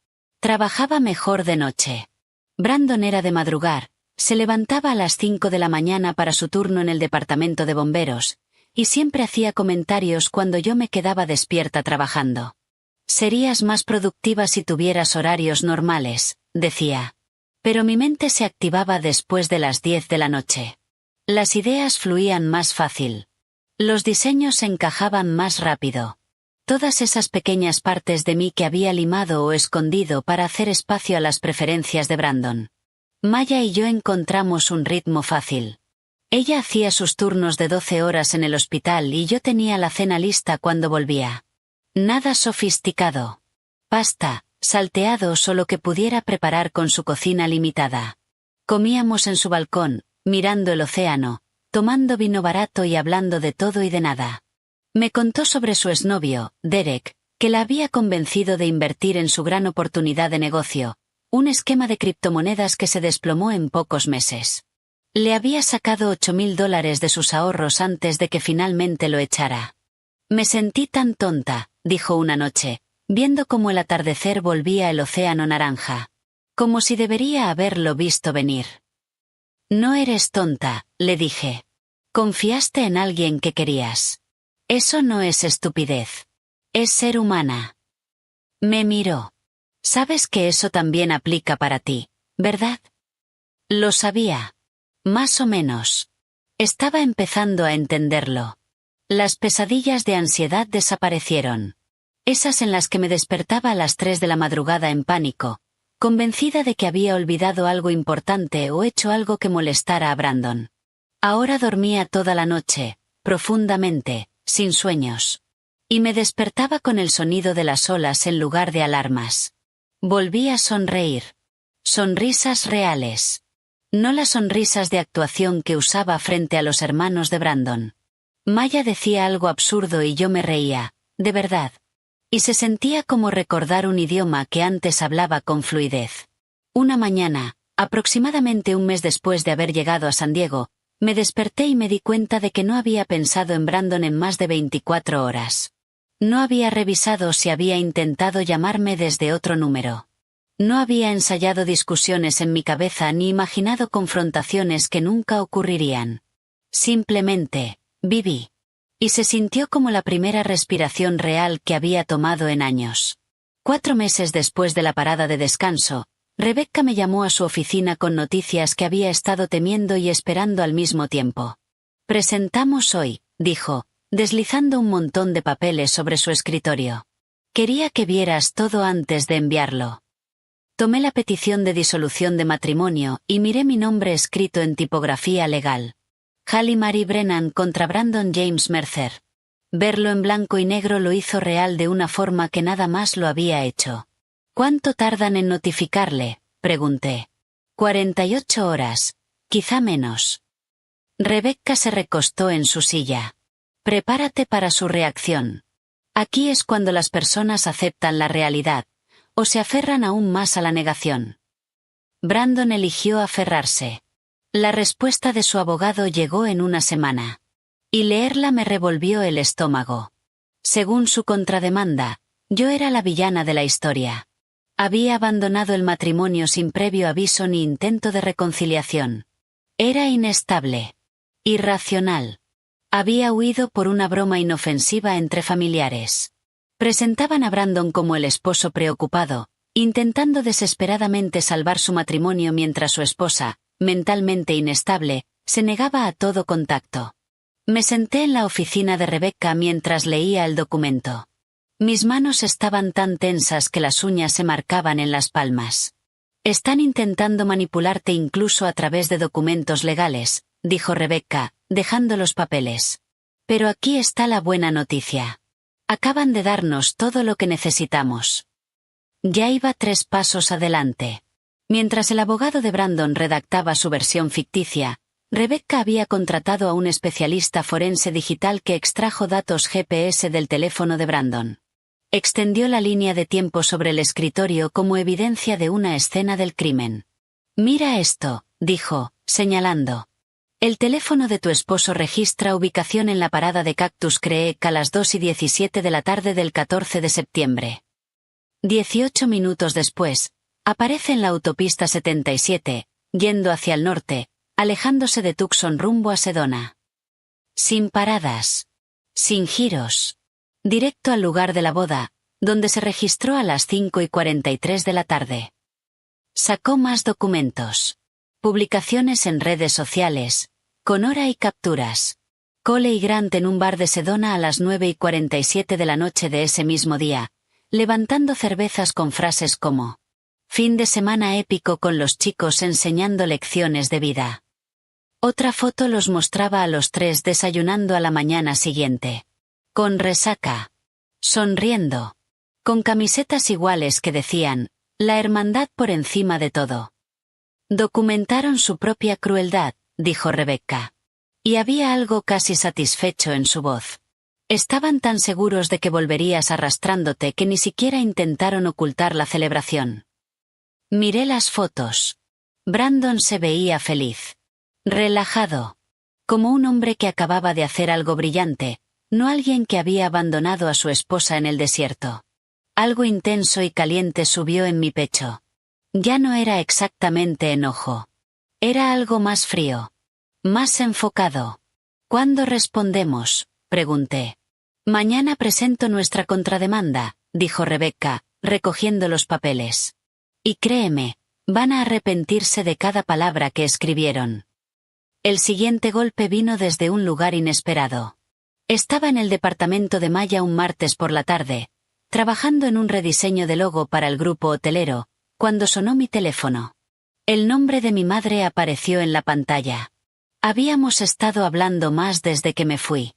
Trabajaba mejor de noche. Brandon era de madrugar, se levantaba a las 5 de la mañana para su turno en el departamento de bomberos, y siempre hacía comentarios cuando yo me quedaba despierta trabajando. Serías más productiva si tuvieras horarios normales, decía. Pero mi mente se activaba después de las 10 de la noche. Las ideas fluían más fácil. Los diseños encajaban más rápido. Todas esas pequeñas partes de mí que había limado o escondido para hacer espacio a las preferencias de Brandon. Maya y yo encontramos un ritmo fácil. Ella hacía sus turnos de 12 horas en el hospital y yo tenía la cena lista cuando volvía. Nada sofisticado. Pasta, salteados o lo que pudiera preparar con su cocina limitada. Comíamos en su balcón, mirando el océano, tomando vino barato y hablando de todo y de nada. Me contó sobre su exnovio, Derek, que la había convencido de invertir en su gran oportunidad de negocio, un esquema de criptomonedas que se desplomó en pocos meses. Le había sacado $8,000 de sus ahorros antes de que finalmente lo echara. Me sentí tan tonta, dijo una noche, viendo cómo el atardecer volvía el océano naranja. Como si debería haberlo visto venir. No eres tonta, le dije. Confiaste en alguien que querías. Eso no es estupidez. Es ser humana. Me miró. Sabes que eso también aplica para ti, ¿verdad? Lo sabía. Más o menos. Estaba empezando a entenderlo. Las pesadillas de ansiedad desaparecieron. Esas en las que me despertaba a las 3 de la madrugada en pánico, convencida de que había olvidado algo importante o hecho algo que molestara a Brandon. Ahora dormía toda la noche, profundamente, sin sueños. Y me despertaba con el sonido de las olas en lugar de alarmas. Volví a sonreír. Sonrisas reales. No las sonrisas de actuación que usaba frente a los hermanos de Brandon. Maya decía algo absurdo y yo me reía, de verdad. Y se sentía como recordar un idioma que antes hablaba con fluidez. Una mañana, aproximadamente un mes después de haber llegado a San Diego, me desperté y me di cuenta de que no había pensado en Brandon en más de 24 horas. No había revisado si había intentado llamarme desde otro número. No había ensayado discusiones en mi cabeza ni imaginado confrontaciones que nunca ocurrirían. Simplemente, viví. Y se sintió como la primera respiración real que había tomado en años. 4 meses después de la parada de descanso, Rebecca me llamó a su oficina con noticias que había estado temiendo y esperando al mismo tiempo. Presentamos hoy, dijo, deslizando un montón de papeles sobre su escritorio. Quería que vieras todo antes de enviarlo. Tomé la petición de disolución de matrimonio y miré mi nombre escrito en tipografía legal. Hallie Marie Brennan contra Brandon James Mercer. Verlo en blanco y negro lo hizo real de una forma que nada más lo había hecho. ¿Cuánto tardan en notificarle?, pregunté. 48 horas, quizá menos. Rebecca se recostó en su silla. Prepárate para su reacción. Aquí es cuando las personas aceptan la realidad, o se aferran aún más a la negación. Brandon eligió aferrarse. La respuesta de su abogado llegó en una semana. Y leerla me revolvió el estómago. Según su contrademanda, yo era la villana de la historia. Había abandonado el matrimonio sin previo aviso ni intento de reconciliación. Era inestable. Irracional. Había huido por una broma inofensiva entre familiares. Presentaban a Brandon como el esposo preocupado, intentando desesperadamente salvar su matrimonio mientras su esposa, mentalmente inestable, se negaba a todo contacto. Me senté en la oficina de Rebecca mientras leía el documento. Mis manos estaban tan tensas que las uñas se marcaban en las palmas. Están intentando manipularte incluso a través de documentos legales, dijo Rebecca, dejando los papeles. Pero aquí está la buena noticia. Acaban de darnos todo lo que necesitamos. Ya iba 3 pasos adelante. Mientras el abogado de Brandon redactaba su versión ficticia, Rebecca había contratado a un especialista forense digital que extrajo datos GPS del teléfono de Brandon. Extendió la línea de tiempo sobre el escritorio como evidencia de una escena del crimen. Mira esto, dijo, señalando. El teléfono de tu esposo registra ubicación en la parada de Cactus Creek a las 2:17 de la tarde del 14 de septiembre. 18 minutos después, aparece en la autopista 77, yendo hacia el norte, alejándose de Tucson rumbo a Sedona. Sin paradas. Sin giros. Directo al lugar de la boda, donde se registró a las 5:43 de la tarde. Sacó más documentos. Publicaciones en redes sociales, con hora y capturas. Cole y Grant en un bar de Sedona a las 9:47 de la noche de ese mismo día, levantando cervezas con frases como: fin de semana épico con los chicos enseñando lecciones de vida. Otra foto los mostraba a los 3 desayunando a la mañana siguiente. Con resaca. Sonriendo. con camisetas iguales que decían, la hermandad por encima de todo. Documentaron su propia crueldad, dijo Rebecca. Y había algo casi satisfecho en su voz. Estaban tan seguros de que volverías arrastrándote que ni siquiera intentaron ocultar la celebración. Miré las fotos. Brandon se veía feliz. Relajado. Como un hombre que acababa de hacer algo brillante, no alguien que había abandonado a su esposa en el desierto. Algo intenso y caliente subió en mi pecho. Ya no era exactamente enojo. Era algo más frío. Más enfocado. ¿Cuándo respondemos?, pregunté. Mañana presento nuestra contrademanda, dijo Rebecca, recogiendo los papeles. Y créeme, van a arrepentirse de cada palabra que escribieron. El siguiente golpe vino desde un lugar inesperado. Estaba en el departamento de Maya un martes por la tarde, trabajando en un rediseño de logo para el grupo hotelero, cuando sonó mi teléfono. El nombre de mi madre apareció en la pantalla. Habíamos estado hablando más desde que me fui.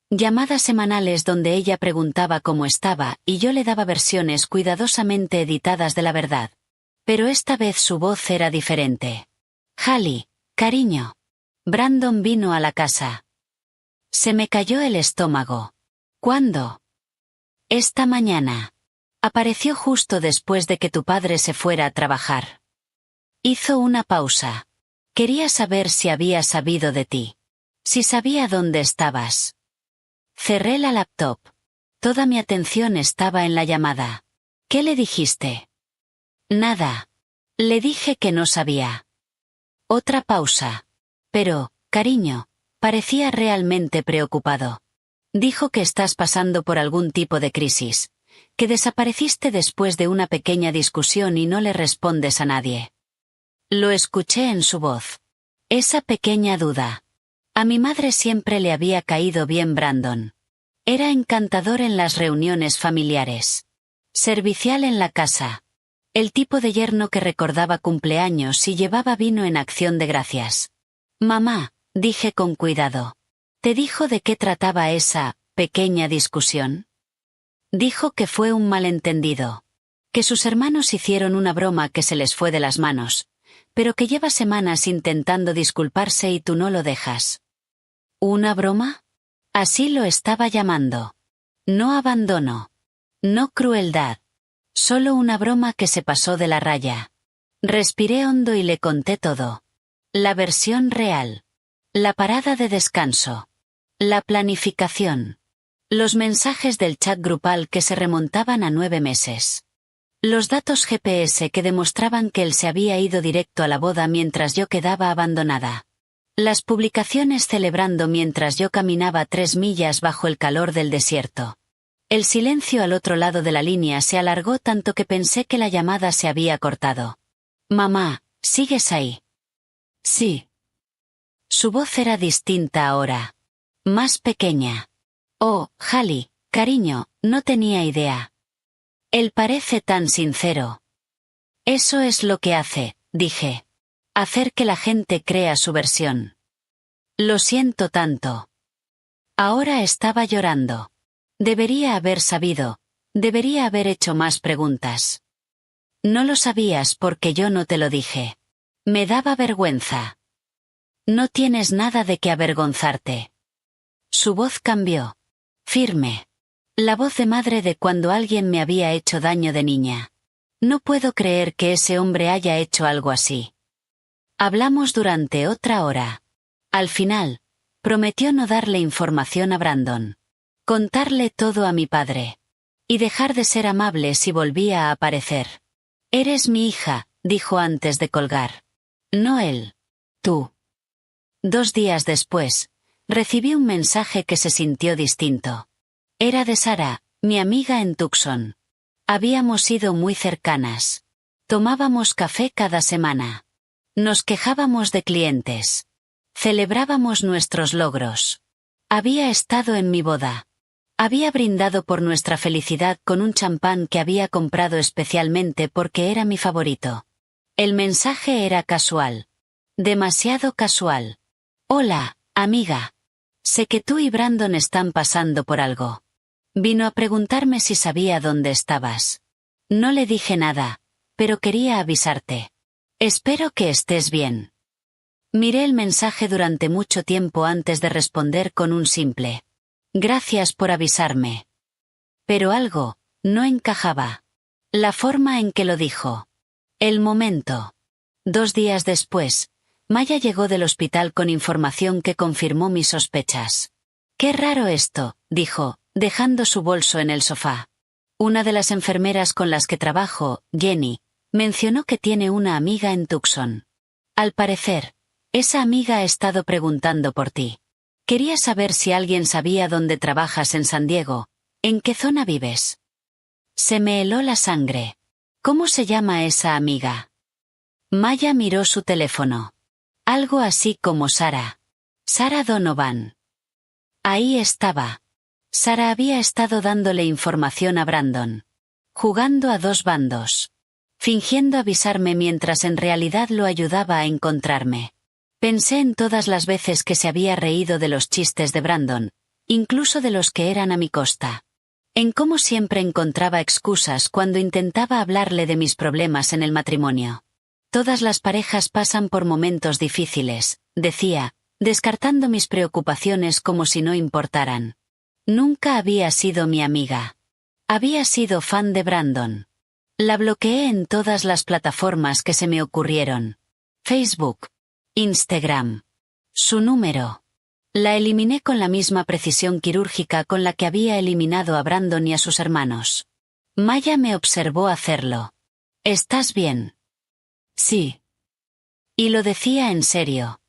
Llamadas semanales donde ella preguntaba cómo estaba y yo le daba versiones cuidadosamente editadas de la verdad. Pero esta vez su voz era diferente. Hallie, cariño. Brandon vino a la casa. Se me cayó el estómago. ¿Cuándo? Esta mañana. Apareció justo después de que tu padre se fuera a trabajar. Hizo una pausa. Quería saber si había sabido de ti. Si sabía dónde estabas. Cerré la laptop. Toda mi atención estaba en la llamada. ¿Qué le dijiste? Nada. Le dije que no sabía. Otra pausa. Pero, cariño, parecía realmente preocupado. Dijo que estás pasando por algún tipo de crisis, que desapareciste después de una pequeña discusión y no le respondes a nadie. Lo escuché en su voz. Esa pequeña duda. A mi madre siempre le había caído bien Brandon. Era encantador en las reuniones familiares. Servicial en la casa. El tipo de yerno que recordaba cumpleaños y llevaba vino en acción de gracias. Mamá, dije con cuidado. ¿Te dijo de qué trataba esa pequeña discusión? Dijo que fue un malentendido. Que sus hermanos hicieron una broma que se les fue de las manos, pero que lleva semanas intentando disculparse y tú no lo dejas. ¿Una broma? Así lo estaba llamando. No abandono. No crueldad. Solo una broma que se pasó de la raya. Respiré hondo y le conté todo. La versión real. La parada de descanso. La planificación. Los mensajes del chat grupal que se remontaban a 9 meses. Los datos GPS que demostraban que él se había ido directo a la boda mientras yo quedaba abandonada. Las publicaciones celebrando mientras yo caminaba 3 millas bajo el calor del desierto. El silencio al otro lado de la línea se alargó tanto que pensé que la llamada se había cortado. Mamá, ¿sigues ahí? Sí. Su voz era distinta ahora. Más pequeña. Oh, Hallie, cariño, no tenía idea. Él parece tan sincero. Eso es lo que hace, dije. Hacer que la gente crea su versión. Lo siento tanto. Ahora estaba llorando. Debería haber sabido. Debería haber hecho más preguntas. No lo sabías porque yo no te lo dije. Me daba vergüenza. No tienes nada de qué avergonzarte. Su voz cambió. Firme. La voz de madre de cuando alguien me había hecho daño de niña. No puedo creer que ese hombre haya hecho algo así. Hablamos durante otra hora. Al final, prometió no darle información a Brandon. Contarle todo a mi padre. Y dejar de ser amable si volvía a aparecer. Eres mi hija, dijo antes de colgar. No él. Tú. 2 días después, recibí un mensaje que se sintió distinto. Era de Sara, mi amiga en Tucson. Habíamos sido muy cercanas. Tomábamos café cada semana. Nos quejábamos de clientes. Celebrábamos nuestros logros. Había estado en mi boda. Había brindado por nuestra felicidad con un champán que había comprado especialmente porque era mi favorito. El mensaje era casual. Demasiado casual. Hola, amiga. Sé que tú y Brandon están pasando por algo. Vino a preguntarme si sabía dónde estabas. No le dije nada, pero quería avisarte. Espero que estés bien. Miré el mensaje durante mucho tiempo antes de responder con un simple: gracias por avisarme. Pero algo no encajaba. La forma en que lo dijo. El momento. 2 días después, Maya llegó del hospital con información que confirmó mis sospechas. Qué raro esto, dijo, dejando su bolso en el sofá. Una de las enfermeras con las que trabajo, Jenny, mencionó que tiene una amiga en Tucson. Al parecer, esa amiga ha estado preguntando por ti. Quería saber si alguien sabía dónde trabajas en San Diego. ¿En qué zona vives? Se me heló la sangre. ¿Cómo se llama esa amiga? Maya miró su teléfono. Algo así como Sara. Sara Donovan. Ahí estaba. Sara había estado dándole información a Brandon. Jugando a 2 bandos. Fingiendo avisarme mientras en realidad lo ayudaba a encontrarme. Pensé en todas las veces que se había reído de los chistes de Brandon, incluso de los que eran a mi costa. En cómo siempre encontraba excusas cuando intentaba hablarle de mis problemas en el matrimonio. Todas las parejas pasan por momentos difíciles, decía, descartando mis preocupaciones como si no importaran. Nunca había sido mi amiga. Había sido fan de Brandon. La bloqueé en todas las plataformas que se me ocurrieron. Facebook. Instagram. Su número. La eliminé con la misma precisión quirúrgica con la que había eliminado a Brandon y a sus hermanos. Maya me observó hacerlo. ¿Estás bien? Sí. Y lo decía en serio.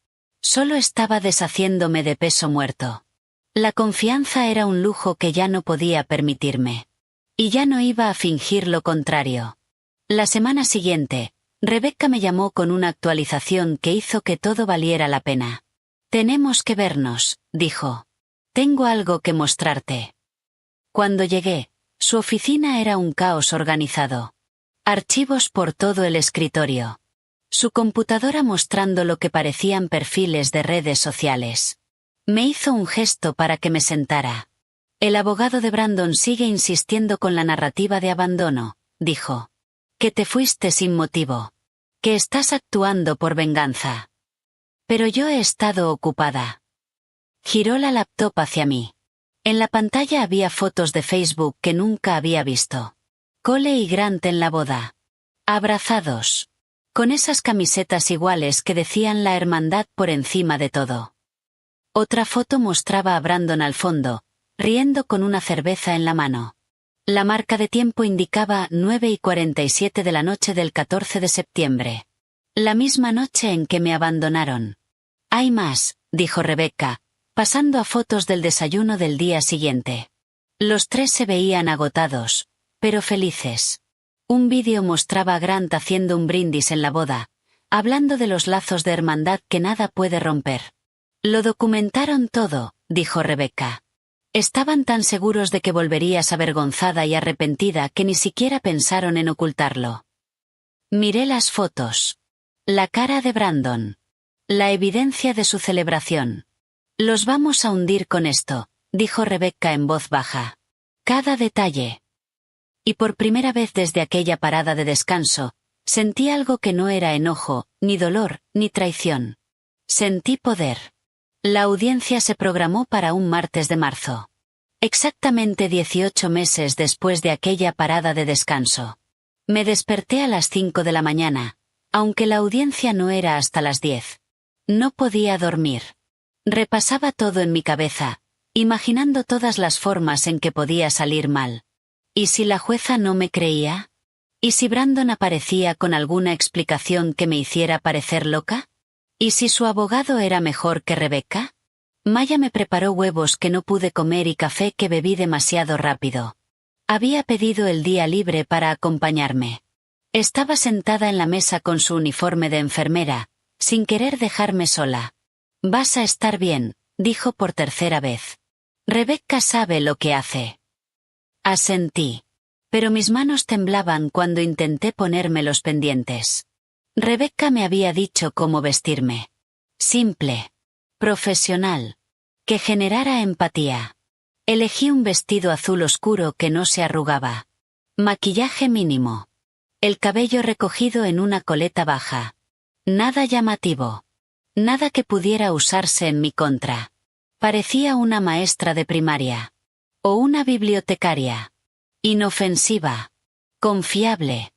Solo estaba deshaciéndome de peso muerto. La confianza era un lujo que ya no podía permitirme. Y ya no iba a fingir lo contrario. La semana siguiente, Rebecca me llamó con una actualización que hizo que todo valiera la pena. Tenemos que vernos, dijo. Tengo algo que mostrarte. Cuando llegué, su oficina era un caos organizado. Archivos por todo el escritorio. Su computadora mostrando lo que parecían perfiles de redes sociales. Me hizo un gesto para que me sentara. El abogado de Brandon sigue insistiendo con la narrativa de abandono, dijo. Que te fuiste sin motivo. Que estás actuando por venganza. Pero yo he estado ocupada. Giró la laptop hacia mí. En la pantalla había fotos de Facebook que nunca había visto. Cole y Grant en la boda. Abrazados. Con esas camisetas iguales que decían la hermandad por encima de todo. Otra foto mostraba a Brandon al fondo, riendo con una cerveza en la mano. La marca de tiempo indicaba 9:47 de la noche del 14 de septiembre. La misma noche en que me abandonaron. Hay más, dijo Rebecca, pasando a fotos del desayuno del día siguiente. Los 3 se veían agotados, pero felices. Un vídeo mostraba a Grant haciendo un brindis en la boda, hablando de los lazos de hermandad que nada puede romper. Lo documentaron todo, dijo Rebecca. Estaban tan seguros de que volverías avergonzada y arrepentida que ni siquiera pensaron en ocultarlo. Miré las fotos. La cara de Brandon. La evidencia de su celebración. Los vamos a hundir con esto, dijo Rebecca en voz baja. Cada detalle. Y por primera vez desde aquella parada de descanso, sentí algo que no era enojo, ni dolor, ni traición. Sentí poder. La audiencia se programó para un martes de marzo. Exactamente 18 meses después de aquella parada de descanso. Me desperté a las 5 de la mañana, aunque la audiencia no era hasta las 10. No podía dormir. Repasaba todo en mi cabeza, imaginando todas las formas en que podía salir mal. ¿Y si la jueza no me creía? ¿Y si Brandon aparecía con alguna explicación que me hiciera parecer loca? ¿Y si su abogado era mejor que Rebecca? Maya me preparó huevos que no pude comer y café que bebí demasiado rápido. Había pedido el día libre para acompañarme. Estaba sentada en la mesa con su uniforme de enfermera, sin querer dejarme sola. Vas a estar bien, dijo por tercera vez. Rebecca sabe lo que hace. Asentí. Pero mis manos temblaban cuando intenté ponerme los pendientes. Rebecca me había dicho cómo vestirme. Simple. Profesional. Que generara empatía. Elegí un vestido azul oscuro que no se arrugaba. Maquillaje mínimo. El cabello recogido en una coleta baja. Nada llamativo. Nada que pudiera usarse en mi contra. Parecía una maestra de primaria. O una bibliotecaria. Inofensiva. Confiable.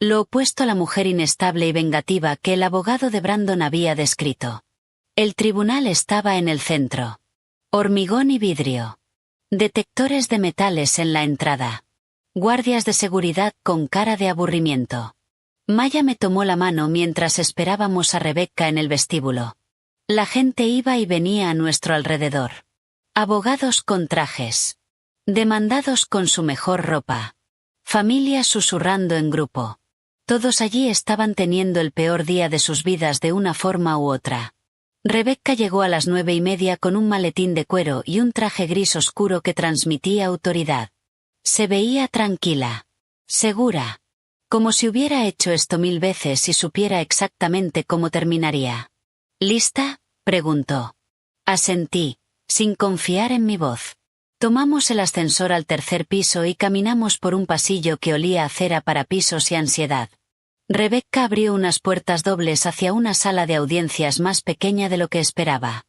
Lo opuesto a la mujer inestable y vengativa que el abogado de Brandon había descrito. El tribunal estaba en el centro. Hormigón y vidrio. Detectores de metales en la entrada. Guardias de seguridad con cara de aburrimiento. Maya me tomó la mano mientras esperábamos a Rebecca en el vestíbulo. La gente iba y venía a nuestro alrededor. Abogados con trajes. Demandados con su mejor ropa. Familias susurrando en grupo. Todos allí estaban teniendo el peor día de sus vidas de una forma u otra. Rebecca llegó a las 9:30 con un maletín de cuero y un traje gris oscuro que transmitía autoridad. Se veía tranquila. Segura. Como si hubiera hecho esto 1000 veces y supiera exactamente cómo terminaría. ¿Lista?, preguntó. Asentí, sin confiar en mi voz. Tomamos el ascensor al 3er piso y caminamos por un pasillo que olía a cera para pisos y ansiedad. Rebecca abrió unas puertas dobles hacia una sala de audiencias más pequeña de lo que esperaba.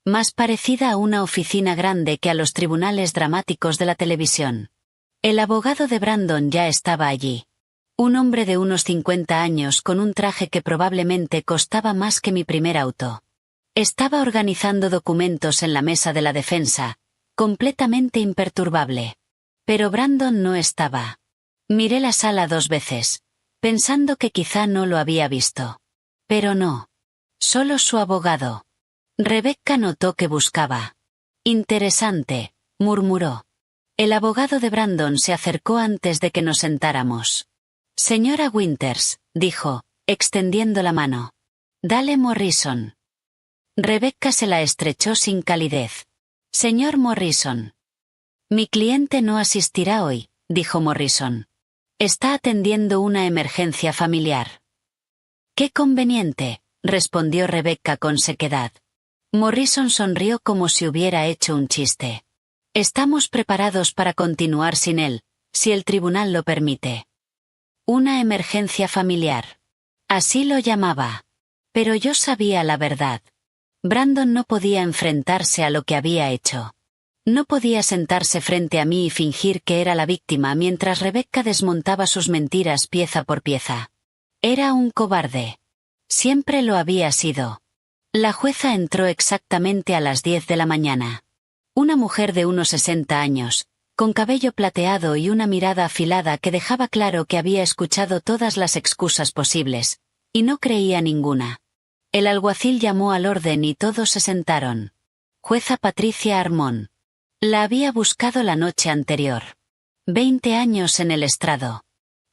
Más parecida a una oficina grande que a los tribunales dramáticos de la televisión. El abogado de Brandon ya estaba allí. Un hombre de unos 50 años con un traje que probablemente costaba más que mi primer auto. Estaba organizando documentos en la mesa de la defensa, completamente imperturbable. Pero Brandon no estaba. Miré la sala 2 veces, pensando que quizá no lo había visto. Pero no. Solo su abogado. Rebecca notó que buscaba. Interesante, murmuró. El abogado de Brandon se acercó antes de que nos sentáramos. Señora Winters, dijo, extendiendo la mano. Dale Morrison. Rebecca se la estrechó sin calidez. Señor Morrison. Mi cliente no asistirá hoy, dijo Morrison. Está atendiendo una emergencia familiar. Qué conveniente, respondió Rebecca con sequedad. Morrison sonrió como si hubiera hecho un chiste. Estamos preparados para continuar sin él, si el tribunal lo permite. Una emergencia familiar. Así lo llamaba. Pero yo sabía la verdad. Brandon no podía enfrentarse a lo que había hecho. No podía sentarse frente a mí y fingir que era la víctima mientras Rebecca desmontaba sus mentiras pieza por pieza. Era un cobarde. Siempre lo había sido. La jueza entró exactamente a las 10 de la mañana. Una mujer de unos 60 años, con cabello plateado y una mirada afilada que dejaba claro que había escuchado todas las excusas posibles, y no creía ninguna. El alguacil llamó al orden y todos se sentaron. Jueza Patricia Armón. La había buscado la noche anterior. 20 años en el estrado.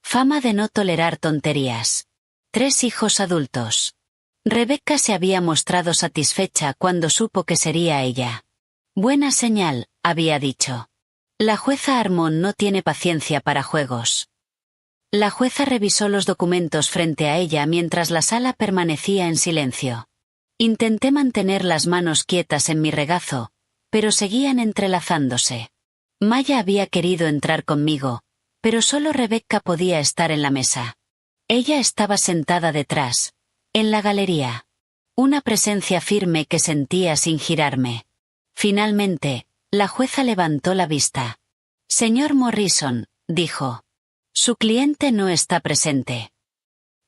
Fama de no tolerar tonterías. 3 hijos adultos. Rebecca se había mostrado satisfecha cuando supo que sería ella. Buena señal, había dicho. La jueza Armón no tiene paciencia para juegos. La jueza revisó los documentos frente a ella mientras la sala permanecía en silencio. Intenté mantener las manos quietas en mi regazo, pero seguían entrelazándose. Maya había querido entrar conmigo, pero solo Rebecca podía estar en la mesa. Ella estaba sentada detrás, en la galería. Una presencia firme que sentía sin girarme. Finalmente, la jueza levantó la vista. Señor Morrison, dijo. Su cliente no está presente.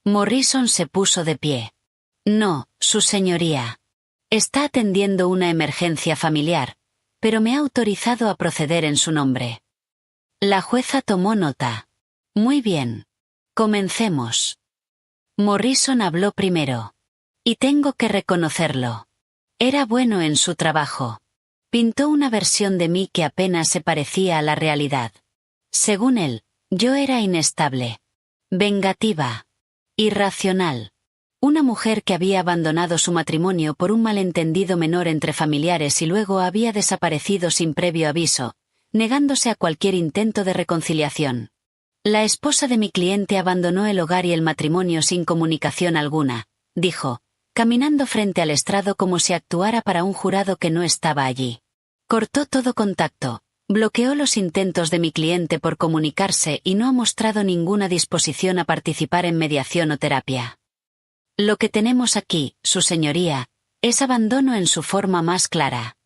Morrison se puso de pie. No, su señoría. Está atendiendo una emergencia familiar, pero me ha autorizado a proceder en su nombre. La jueza tomó nota. Muy bien. Comencemos. Morrison habló primero. Y tengo que reconocerlo. Era bueno en su trabajo. Pintó una versión de mí que apenas se parecía a la realidad. Según él, yo era inestable. Vengativa. Irracional. Una mujer que había abandonado su matrimonio por un malentendido menor entre familiares y luego había desaparecido sin previo aviso, negándose a cualquier intento de reconciliación. La esposa de mi cliente abandonó el hogar y el matrimonio sin comunicación alguna, dijo, caminando frente al estrado como si actuara para un jurado que no estaba allí. Cortó todo contacto, Bloqueó los intentos de mi cliente por comunicarse y no ha mostrado ninguna disposición a participar en mediación o terapia. Lo que tenemos aquí, su señoría, es abandono en su forma más clara.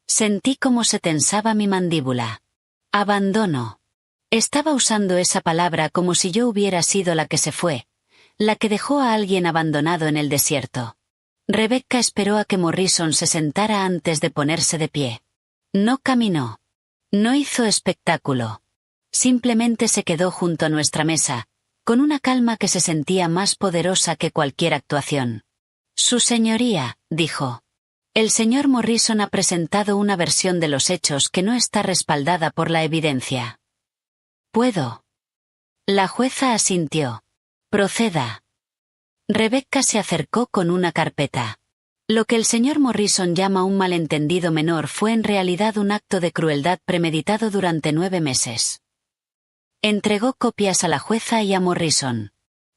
Sentí cómo se tensaba mi mandíbula. Abandono. Estaba usando esa palabra como si yo hubiera sido la que se fue, la que dejó a alguien abandonado en el desierto. Rebecca esperó a que Morrison se sentara antes de ponerse de pie. No caminó. No hizo espectáculo. Simplemente se quedó junto a nuestra mesa, con una calma que se sentía más poderosa que cualquier actuación. Su señoría, dijo. El señor Morrison ha presentado una versión de los hechos que no está respaldada por la evidencia. ¿Puedo? La jueza asintió. Proceda. Rebecca se acercó con una carpeta. Lo que el señor Morrison llama un malentendido menor fue en realidad un acto de crueldad premeditado durante 9 meses. Entregó copias a la jueza y a Morrison.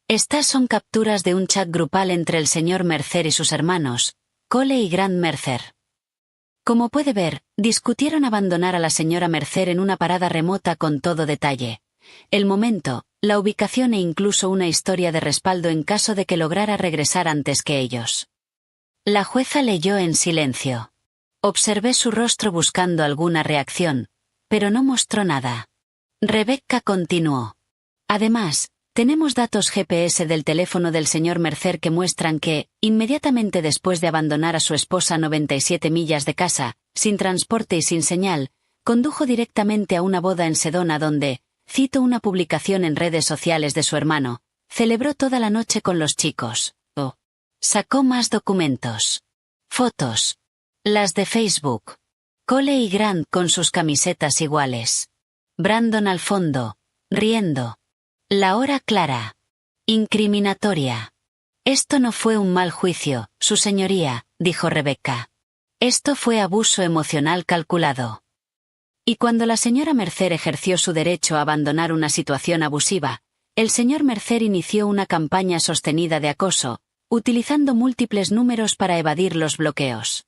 Estas son capturas de un chat grupal entre el señor Mercer y sus hermanos, Cole y Grant Mercer. Como puede ver, discutieron abandonar a la señora Mercer en una parada remota con todo detalle. El momento, la ubicación e incluso una historia de respaldo en caso de que lograra regresar antes que ellos. La jueza leyó en silencio. Observé su rostro buscando alguna reacción, pero no mostró nada. Rebecca continuó. Además, tenemos datos GPS del teléfono del señor Mercer que muestran que, inmediatamente después de abandonar a su esposa a 97 millas de casa, sin transporte y sin señal, condujo directamente a una boda en Sedona donde, cito una publicación en redes sociales de su hermano, celebró toda la noche con los chicos. Sacó más documentos. Fotos. Las de Facebook. Cole y Grant con sus camisetas iguales. Brandon al fondo, riendo. La hora clara. Incriminatoria. Esto no fue un mal juicio, su señoría, dijo Rebecca. Esto fue abuso emocional calculado. Y cuando la señora Mercer ejerció su derecho a abandonar una situación abusiva, el señor Mercer inició una campaña sostenida de acoso, utilizando múltiples números para evadir los bloqueos.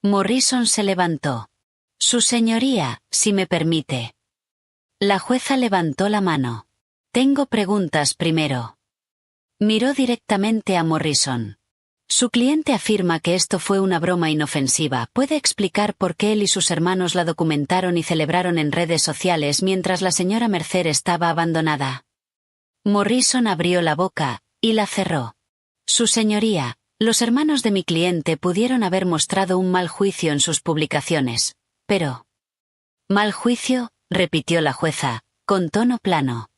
Morrison se levantó. Su señoría, si me permite. La jueza levantó la mano. Tengo preguntas primero. Miró directamente a Morrison. Su cliente afirma que esto fue una broma inofensiva. ¿Puede explicar por qué él y sus hermanos la documentaron y celebraron en redes sociales mientras la señora Mercer estaba abandonada? Morrison abrió la boca, y la cerró. Su señoría, los hermanos de mi cliente pudieron haber mostrado un mal juicio en sus publicaciones, pero... ¿Mal juicio?, repitió la jueza, con tono plano.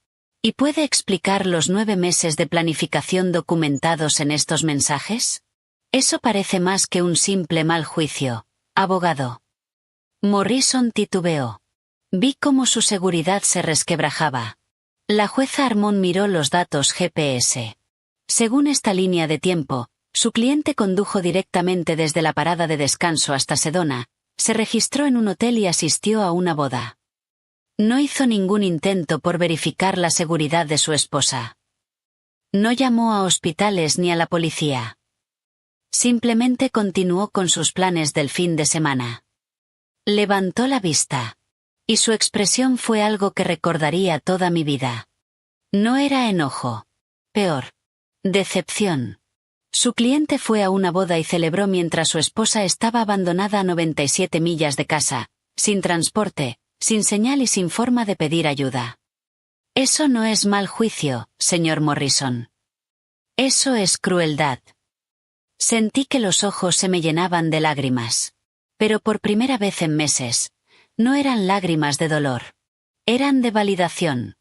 ¿Y puede explicar los 9 meses de planificación documentados en estos mensajes? Eso parece más que un simple mal juicio, abogado. Morrison titubeó. Vi cómo su seguridad se resquebrajaba. La jueza Armón miró los datos GPS. Según esta línea de tiempo, su cliente condujo directamente desde la parada de descanso hasta Sedona, se registró en un hotel y asistió a una boda. No hizo ningún intento por verificar la seguridad de su esposa. No llamó a hospitales ni a la policía. Simplemente continuó con sus planes del fin de semana. Levantó la vista. Y su expresión fue algo que recordaría toda mi vida. No era enojo. Peor. Decepción. Su cliente fue a una boda y celebró mientras su esposa estaba abandonada a 97 millas de casa, sin transporte, sin señal y sin forma de pedir ayuda. Eso no es mal juicio, señor Morrison. Eso es crueldad. Sentí que los ojos se me llenaban de lágrimas. Pero por primera vez en meses, no eran lágrimas de dolor. Eran de validación.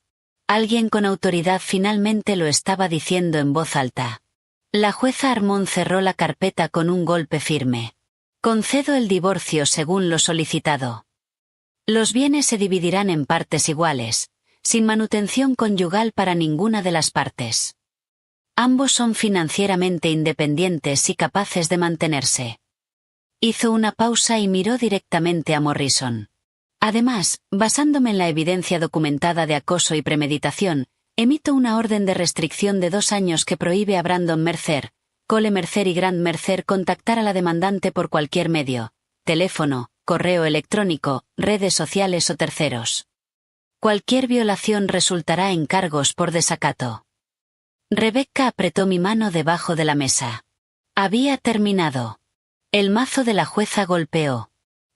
Alguien con autoridad finalmente lo estaba diciendo en voz alta. La jueza Armón cerró la carpeta con un golpe firme. Concedo el divorcio según lo solicitado. Los bienes se dividirán en partes iguales, sin manutención conyugal para ninguna de las partes. Ambos son financieramente independientes y capaces de mantenerse. Hizo una pausa y miró directamente a Morrison. Además, basándome en la evidencia documentada de acoso y premeditación, emito una orden de restricción de 2 años que prohíbe a Brandon Mercer, Cole Mercer y Grant Mercer contactar a la demandante por cualquier medio, teléfono, correo electrónico, redes sociales o terceros. Cualquier violación resultará en cargos por desacato. Rebecca apretó mi mano debajo de la mesa. Había terminado. El mazo de la jueza golpeó.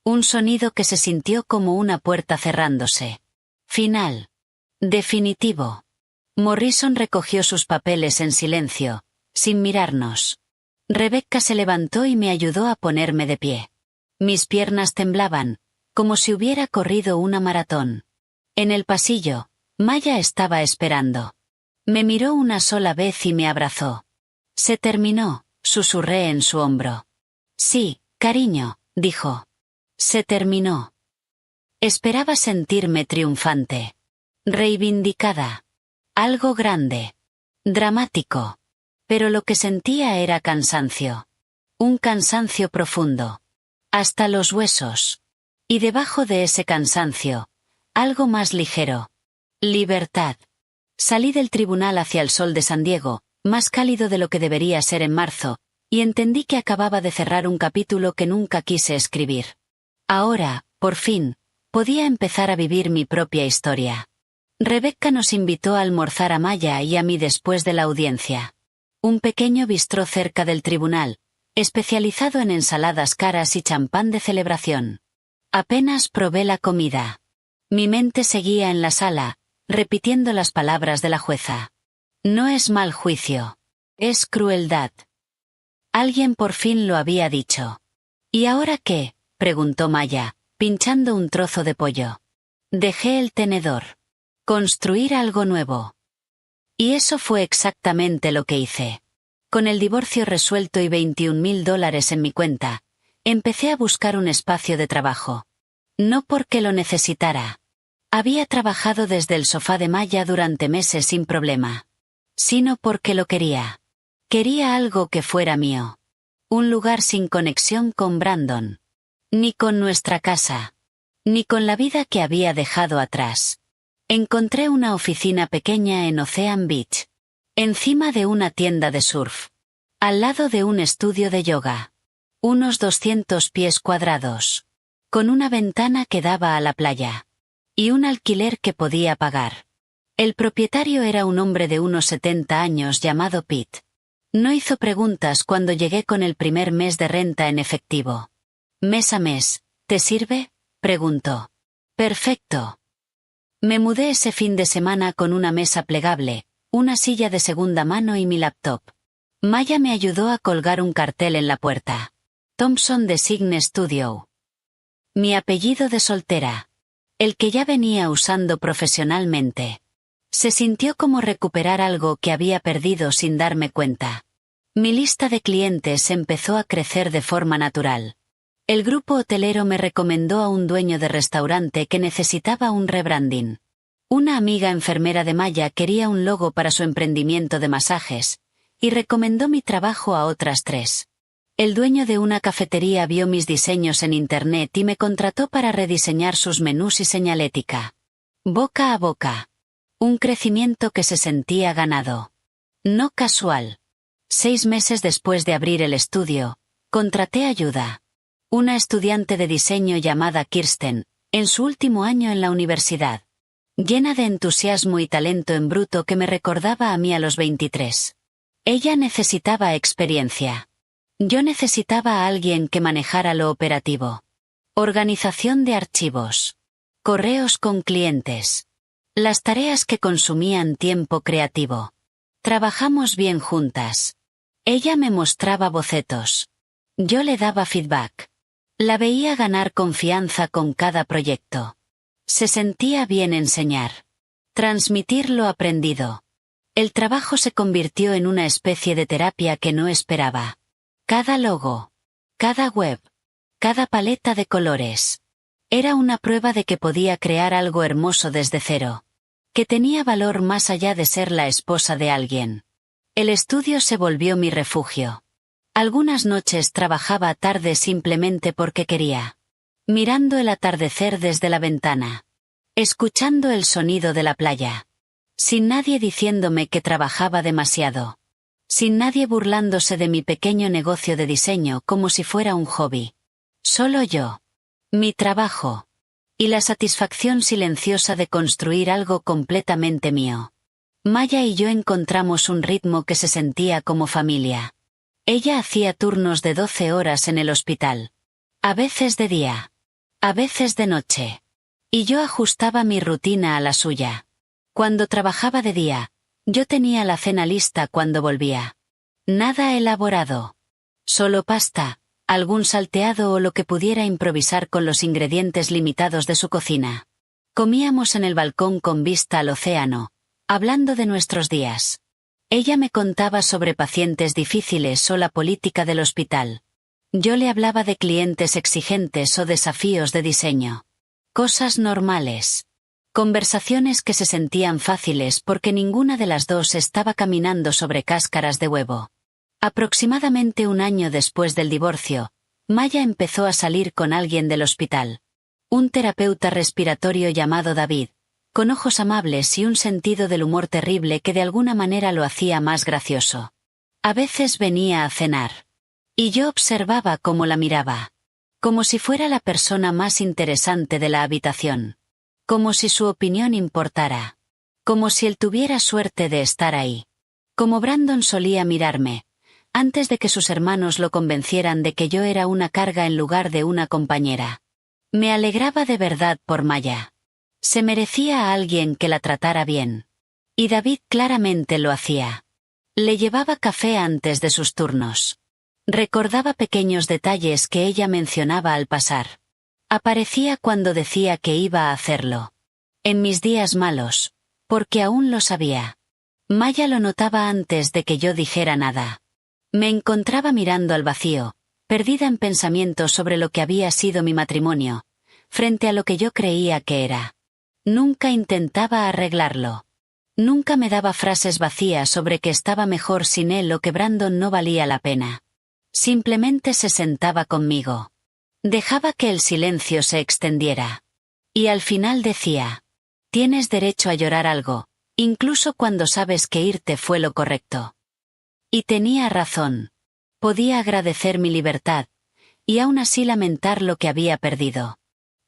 Un sonido que se sintió como una puerta cerrándose. Final. Definitivo. Morrison recogió sus papeles en silencio, sin mirarnos. Rebecca se levantó y me ayudó a ponerme de pie. Mis piernas temblaban, como si hubiera corrido una maratón. En el pasillo, Maya estaba esperando. Me miró una sola vez y me abrazó. Se terminó, susurré en su hombro. Sí, cariño, dijo. Se terminó. Esperaba sentirme triunfante. Reivindicada. Algo grande. Dramático. Pero lo que sentía era cansancio. Un cansancio profundo. Hasta los huesos. Y debajo de ese cansancio, algo más ligero. Libertad. Salí del tribunal hacia el sol de San Diego, más cálido de lo que debería ser en marzo, y entendí que acababa de cerrar un capítulo que nunca quise escribir. Ahora, por fin, podía empezar a vivir mi propia historia. Rebecca nos invitó a almorzar a Maya y a mí después de la audiencia. Un pequeño bistró cerca del tribunal, especializado en ensaladas caras y champán de celebración. Apenas probé la comida. Mi mente seguía en la sala, repitiendo las palabras de la jueza. No es mal juicio. Es crueldad. Alguien por fin lo había dicho. ¿Y ahora qué?, preguntó Maya, pinchando un trozo de pollo. Dejé el tenedor. Construir algo nuevo. Y eso fue exactamente lo que hice. Con el divorcio resuelto y $21.000 en mi cuenta, empecé a buscar un espacio de trabajo. No porque lo necesitara. Había trabajado desde el sofá de Maya durante meses sin problema. Sino porque lo quería. Quería algo que fuera mío. Un lugar sin conexión con Brandon. Ni con nuestra casa. Ni con la vida que había dejado atrás. Encontré una oficina pequeña en Ocean Beach. Encima de una tienda de surf. Al lado de un estudio de yoga. Unos 200 pies cuadrados. Con una ventana que daba a la playa. Y un alquiler que podía pagar. El propietario era un hombre de unos 70 años llamado Pete. No hizo preguntas cuando llegué con el primer mes de renta en efectivo. Mes a mes, ¿te sirve?, preguntó. Perfecto. Me mudé ese fin de semana con una mesa plegable, una silla de segunda mano y mi laptop. Maya me ayudó a colgar un cartel en la puerta. Thompson Design Studio. Mi apellido de soltera. El que ya venía usando profesionalmente. Se sintió como recuperar algo que había perdido sin darme cuenta. Mi lista de clientes empezó a crecer de forma natural. El grupo hotelero me recomendó a un dueño de restaurante que necesitaba un rebranding. Una amiga enfermera de Maya quería un logo para su emprendimiento de masajes, y recomendó mi trabajo a otras 3. El dueño de una cafetería vio mis diseños en internet y me contrató para rediseñar sus menús y señalética. Boca a boca. Un crecimiento que se sentía ganado. No casual. 6 meses después de abrir el estudio, contraté ayuda. Una estudiante de diseño llamada Kirsten, en su último año en la universidad. Llena de entusiasmo y talento en bruto que me recordaba a mí a los 23. Ella necesitaba experiencia. Yo necesitaba a alguien que manejara lo operativo. Organización de archivos. Correos con clientes. Las tareas que consumían tiempo creativo. Trabajamos bien juntas. Ella me mostraba bocetos. Yo le daba feedback. La veía ganar confianza con cada proyecto. Se sentía bien enseñar. Transmitir lo aprendido. El trabajo se convirtió en una especie de terapia que no esperaba. Cada logo. Cada web. Cada paleta de colores. Era una prueba de que podía crear algo hermoso desde cero. Que tenía valor más allá de ser la esposa de alguien. El estudio se volvió mi refugio. Algunas noches trabajaba tarde simplemente porque quería. Mirando el atardecer desde la ventana. Escuchando el sonido de la playa. Sin nadie diciéndome que trabajaba demasiado. Sin nadie burlándose de mi pequeño negocio de diseño como si fuera un hobby. Solo yo. Mi trabajo. Y la satisfacción silenciosa de construir algo completamente mío. Maya y yo encontramos un ritmo que se sentía como familia. Ella hacía turnos de 12 horas en el hospital. A veces de día. A veces de noche. Y yo ajustaba mi rutina a la suya. Cuando trabajaba de día, yo tenía la cena lista cuando volvía. Nada elaborado. Solo pasta, algún salteado o lo que pudiera improvisar con los ingredientes limitados de su cocina. Comíamos en el balcón con vista al océano, hablando de nuestros días. Ella me contaba sobre pacientes difíciles o la política del hospital. Yo le hablaba de clientes exigentes o desafíos de diseño. Cosas normales. Conversaciones que se sentían fáciles porque ninguna de las dos estaba caminando sobre cáscaras de huevo. Aproximadamente un año después del divorcio, Maya empezó a salir con alguien del hospital. Un terapeuta respiratorio llamado David, con ojos amables y un sentido del humor terrible que de alguna manera lo hacía más gracioso. A veces venía a cenar. Y yo observaba cómo la miraba. Como si fuera la persona más interesante de la habitación. Como si su opinión importara. Como si él tuviera suerte de estar ahí. Como Brandon solía mirarme, antes de que sus hermanos lo convencieran de que yo era una carga en lugar de una compañera. Me alegraba de verdad por Maya. Se merecía a alguien que la tratara bien. Y David claramente lo hacía. Le llevaba café antes de sus turnos. Recordaba pequeños detalles que ella mencionaba al pasar. Aparecía cuando decía que iba a hacerlo. En mis días malos, porque aún lo sabía. Maya lo notaba antes de que yo dijera nada. Me encontraba mirando al vacío, perdida en pensamientos sobre lo que había sido mi matrimonio, frente a lo que yo creía que era. Nunca intentaba arreglarlo. Nunca me daba frases vacías sobre que estaba mejor sin él o que Brandon no valía la pena. Simplemente se sentaba conmigo. Dejaba que el silencio se extendiera. Y al final decía: tienes derecho a llorar algo, incluso cuando sabes que irte fue lo correcto. Y tenía razón. Podía agradecer mi libertad, y aún así lamentar lo que había perdido.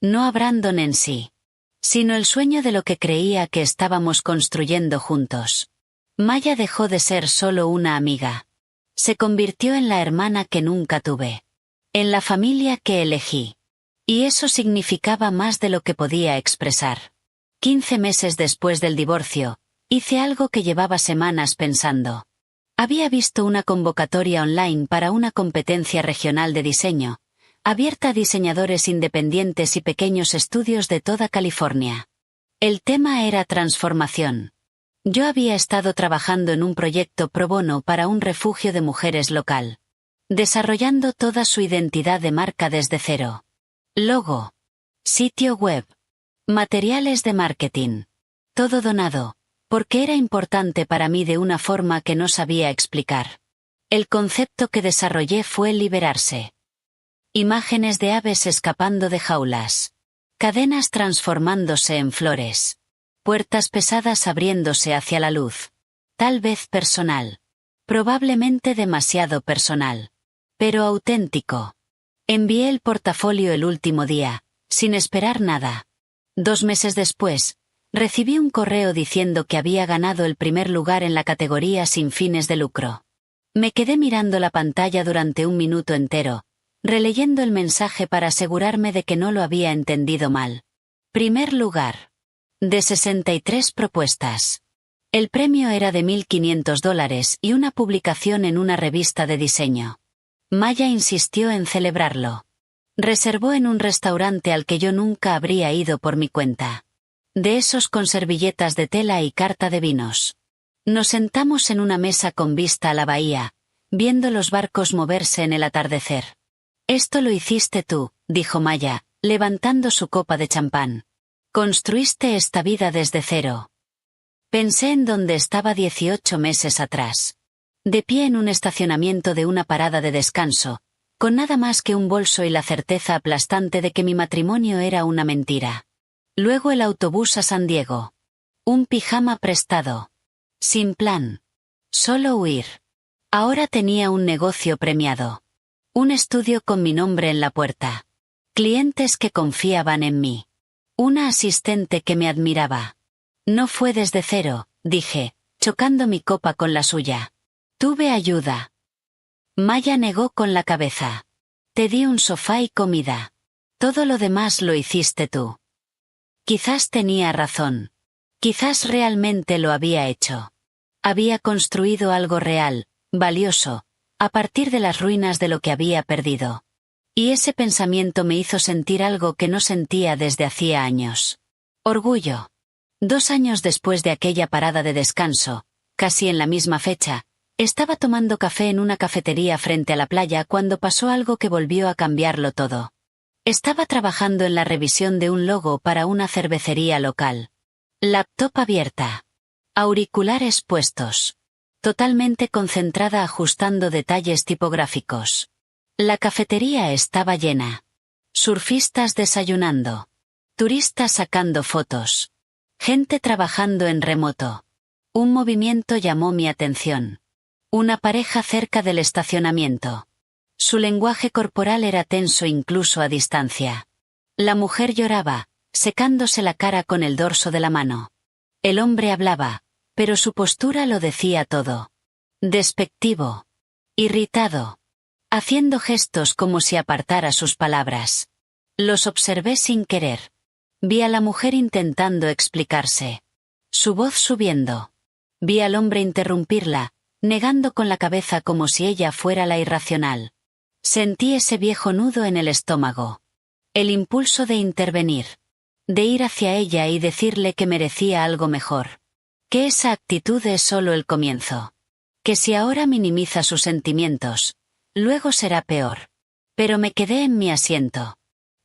No a Brandon en sí, sino el sueño de lo que creía que estábamos construyendo juntos. Maya dejó de ser solo una amiga. Se convirtió en la hermana que nunca tuve. En la familia que elegí. Y eso significaba más de lo que podía expresar. 15 meses después del divorcio, hice algo que llevaba semanas pensando. Había visto una convocatoria online para una competencia regional de diseño, abierta a diseñadores independientes y pequeños estudios de toda California. El tema era transformación. Yo había estado trabajando en un proyecto pro bono para un refugio de mujeres local. Desarrollando toda su identidad de marca desde cero. Logo. Sitio web. Materiales de marketing. Todo donado, porque era importante para mí de una forma que no sabía explicar. El concepto que desarrollé fue liberarse. Imágenes de aves escapando de jaulas. Cadenas transformándose en flores. Puertas pesadas abriéndose hacia la luz. Tal vez personal. Probablemente demasiado personal. Pero auténtico. Envié el portafolio el último día, sin esperar nada. 2 meses después, recibí un correo diciendo que había ganado el primer lugar en la categoría sin fines de lucro. Me quedé mirando la pantalla durante un minuto entero, releyendo el mensaje para asegurarme de que no lo había entendido mal. Primer lugar. De 63 propuestas. El premio era de $1.500 y una publicación en una revista de diseño. Maya insistió en celebrarlo. Reservó en un restaurante al que yo nunca habría ido por mi cuenta. De esos con servilletas de tela y carta de vinos. Nos sentamos en una mesa con vista a la bahía, viendo los barcos moverse en el atardecer. Esto lo hiciste tú, dijo Maya, levantando su copa de champán. Construiste esta vida desde cero. Pensé en donde estaba 18 meses atrás. De pie en un estacionamiento de una parada de descanso, con nada más que un bolso y la certeza aplastante de que mi matrimonio era una mentira. Luego el autobús a San Diego. Un pijama prestado. Sin plan. Solo huir. Ahora tenía un negocio premiado. Un estudio con mi nombre en la puerta. Clientes que confiaban en mí. Una asistente que me admiraba. No fue desde cero, dije, chocando mi copa con la suya. Tuve ayuda. Maya negó con la cabeza. Te di un sofá y comida. Todo lo demás lo hiciste tú. Quizás tenía razón. Quizás realmente lo había hecho. Había construido algo real, valioso, a partir de las ruinas de lo que había perdido. Y ese pensamiento me hizo sentir algo que no sentía desde hacía años. Orgullo. 2 años después de aquella parada de descanso, casi en la misma fecha, estaba tomando café en una cafetería frente a la playa cuando pasó algo que volvió a cambiarlo todo. Estaba trabajando en la revisión de un logo para una cervecería local. Laptop abierta. Auriculares puestos. Totalmente concentrada ajustando detalles tipográficos. La cafetería estaba llena. Surfistas desayunando. Turistas sacando fotos. Gente trabajando en remoto. Un movimiento llamó mi atención. Una pareja cerca del estacionamiento. Su lenguaje corporal era tenso incluso a distancia. La mujer lloraba, secándose la cara con el dorso de la mano. El hombre hablaba, pero su postura lo decía todo. Despectivo. Irritado. Haciendo gestos como si apartara sus palabras. Los observé sin querer. Vi a la mujer intentando explicarse. Su voz subiendo. Vi al hombre interrumpirla, negando con la cabeza como si ella fuera la irracional. Sentí ese viejo nudo en el estómago. El impulso de intervenir. De ir hacia ella y decirle que merecía algo mejor. Que esa actitud es solo el comienzo. Que si ahora minimiza sus sentimientos, luego será peor. Pero me quedé en mi asiento.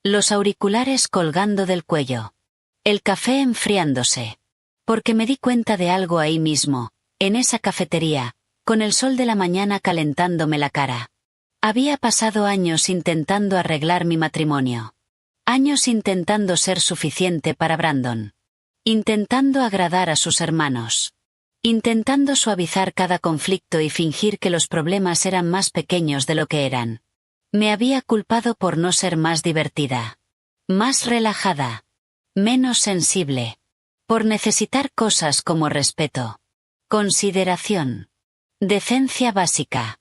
Los auriculares colgando del cuello. El café enfriándose. Porque me di cuenta de algo ahí mismo, en esa cafetería, con el sol de la mañana calentándome la cara. Había pasado años intentando arreglar mi matrimonio. Años intentando ser suficiente para Brandon. Intentando agradar a sus hermanos. Intentando suavizar cada conflicto y fingir que los problemas eran más pequeños de lo que eran. Me había culpado por no ser más divertida. Más relajada. Menos sensible. Por necesitar cosas como respeto. Consideración. Decencia básica.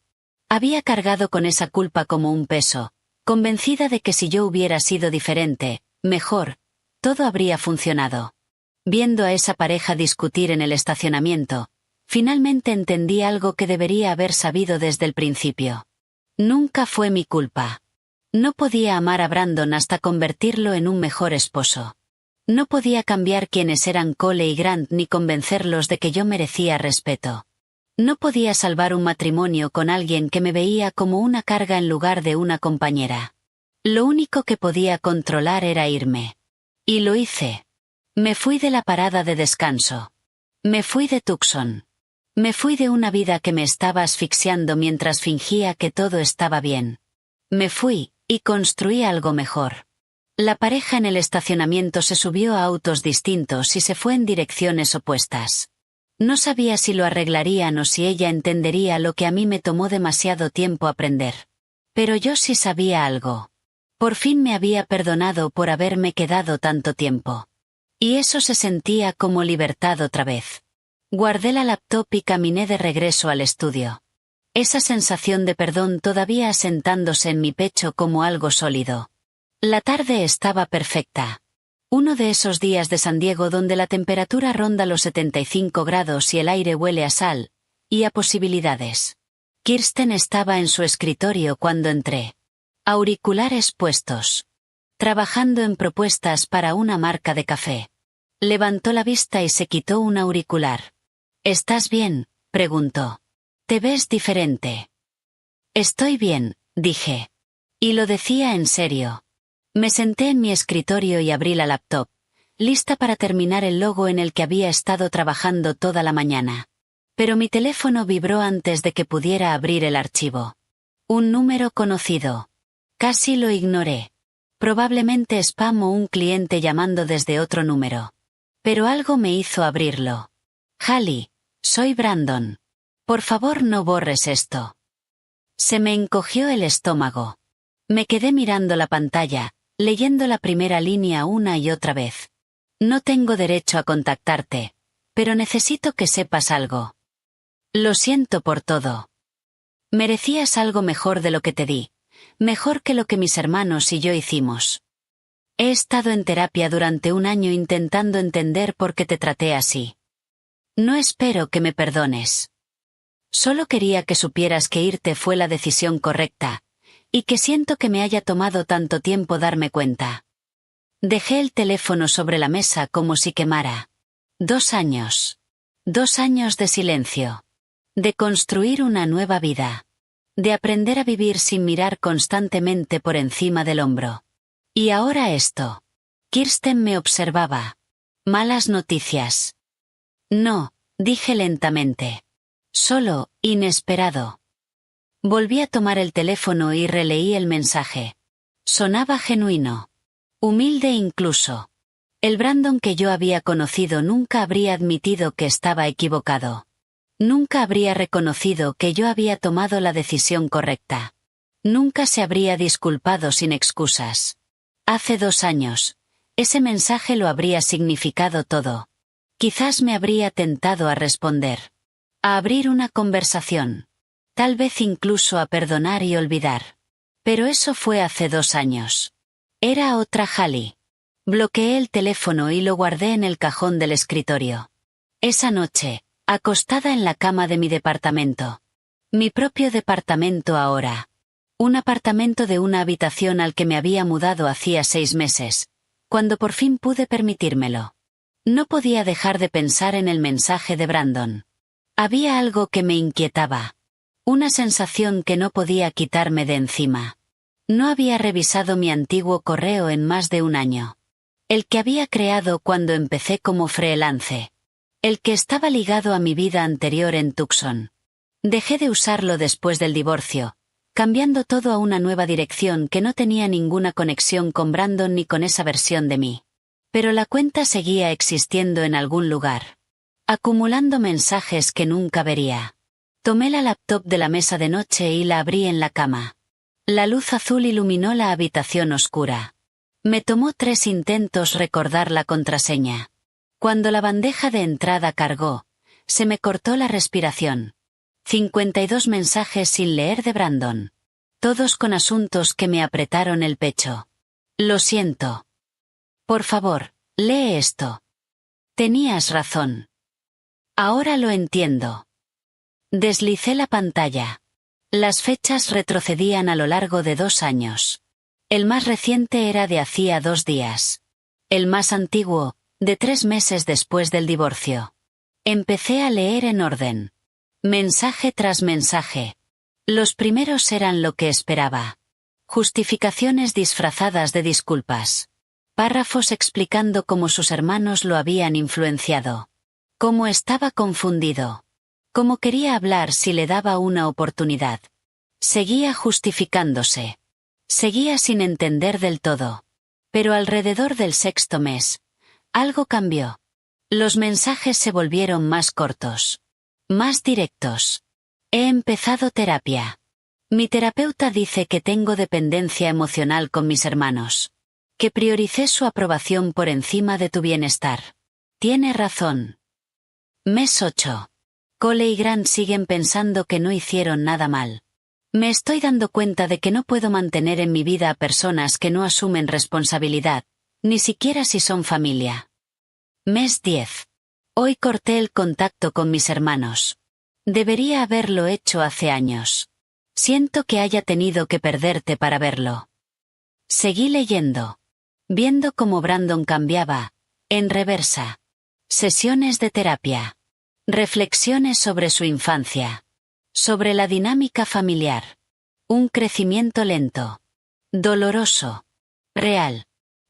Había cargado con esa culpa como un peso, convencida de que si yo hubiera sido diferente, mejor, todo habría funcionado. Viendo a esa pareja discutir en el estacionamiento, finalmente entendí algo que debería haber sabido desde el principio. Nunca fue mi culpa. No podía amar a Brandon hasta convertirlo en un mejor esposo. No podía cambiar quienes eran Cole y Grant ni convencerlos de que yo merecía respeto. No podía salvar un matrimonio con alguien que me veía como una carga en lugar de una compañera. Lo único que podía controlar era irme. Y lo hice. Me fui de la parada de descanso. Me fui de Tucson. Me fui de una vida que me estaba asfixiando mientras fingía que todo estaba bien. Me fui, y construí algo mejor. La pareja en el estacionamiento se subió a autos distintos y se fue en direcciones opuestas. No sabía si lo arreglarían o si ella entendería lo que a mí me tomó demasiado tiempo aprender. Pero yo sí sabía algo. Por fin me había perdonado por haberme quedado tanto tiempo. Y eso se sentía como libertad otra vez. Guardé la laptop y caminé de regreso al estudio. Esa sensación de perdón todavía asentándose en mi pecho como algo sólido. La tarde estaba perfecta. Uno de esos días de San Diego donde la temperatura ronda los 75 grados y el aire huele a sal, y a posibilidades. Kirsten estaba en su escritorio cuando entré. Auriculares puestos. Trabajando en propuestas para una marca de café. Levantó la vista y se quitó un auricular. ¿Estás bien?, preguntó. Te ves diferente. Estoy bien, dije. Y lo decía en serio. Me senté en mi escritorio y abrí la laptop, lista para terminar el logo en el que había estado trabajando toda la mañana. Pero mi teléfono vibró antes de que pudiera abrir el archivo. Un número conocido. Casi lo ignoré. Probablemente spam o un cliente llamando desde otro número. Pero algo me hizo abrirlo. Hallie, soy Brandon. Por favor no borres esto. Se me encogió el estómago. Me quedé mirando la pantalla, leyendo la primera línea una y otra vez. No tengo derecho a contactarte, pero necesito que sepas algo. Lo siento por todo. Merecías algo mejor de lo que te di, mejor que lo que mis hermanos y yo hicimos. He estado en terapia durante un año intentando entender por qué te traté así. No espero que me perdones. Solo quería que supieras que irte fue la decisión correcta, y que siento que me haya tomado tanto tiempo darme cuenta. Dejé el teléfono sobre la mesa como si quemara. 2 años. 2 años de silencio. De construir una nueva vida. De aprender a vivir sin mirar constantemente por encima del hombro. Y ahora esto. Kirsten me observaba. Malas noticias. No, dije lentamente. Solo, inesperado. Volví a tomar el teléfono y releí el mensaje. Sonaba genuino. Humilde incluso. El Brandon que yo había conocido nunca habría admitido que estaba equivocado. Nunca habría reconocido que yo había tomado la decisión correcta. Nunca se habría disculpado sin excusas. Hace 2 años, ese mensaje lo habría significado todo. Quizás me habría tentado a responder. A abrir una conversación. Tal vez incluso a perdonar y olvidar. Pero eso fue hace 2 años. Era otra Hallie. Bloqueé el teléfono y lo guardé en el cajón del escritorio. Esa noche, acostada en la cama de mi departamento. Mi propio departamento ahora. Un apartamento de una habitación al que me había mudado hacía 6 meses, cuando por fin pude permitírmelo. No podía dejar de pensar en el mensaje de Brandon. Había algo que me inquietaba. Una sensación que no podía quitarme de encima. No había revisado mi antiguo correo en más de 1 año. El que había creado cuando empecé como freelance. El que estaba ligado a mi vida anterior en Tucson. Dejé de usarlo después del divorcio, cambiando todo a una nueva dirección que no tenía ninguna conexión con Brandon ni con esa versión de mí. Pero la cuenta seguía existiendo en algún lugar. Acumulando mensajes que nunca vería. Tomé la laptop de la mesa de noche y la abrí en la cama. La luz azul iluminó la habitación oscura. Me tomó 3 intentos recordar la contraseña. Cuando la bandeja de entrada cargó, se me cortó la respiración. 52 mensajes sin leer de Brandon. Todos con asuntos que me apretaron el pecho. Lo siento. Por favor, lee esto. Tenías razón. Ahora lo entiendo. Deslicé la pantalla. Las fechas retrocedían a lo largo de 2 años. El más reciente era de hacía 2 días. El más antiguo, de 3 meses después del divorcio. Empecé a leer en orden. Mensaje tras mensaje. Los primeros eran lo que esperaba. Justificaciones disfrazadas de disculpas. Párrafos explicando cómo sus hermanos lo habían influenciado. Cómo estaba confundido. Cómo quería hablar si le daba una oportunidad. Seguía justificándose. Seguía sin entender del todo. Pero alrededor del 6.º mes, algo cambió. Los mensajes se volvieron más cortos. Más directos. He empezado terapia. Mi terapeuta dice que tengo dependencia emocional con mis hermanos. Que prioricé su aprobación por encima de tu bienestar. Tiene razón. Mes 8. Cole y Grant siguen pensando que no hicieron nada mal. Me estoy dando cuenta de que no puedo mantener en mi vida a personas que no asumen responsabilidad, ni siquiera si son familia. Mes 10. Hoy corté el contacto con mis hermanos. Debería haberlo hecho hace años. Siento que haya tenido que perderte para verlo. Seguí leyendo. Viendo cómo Brandon cambiaba, en reversa. Sesiones de terapia. Reflexiones sobre su infancia. Sobre la dinámica familiar. Un crecimiento lento. Doloroso. Real.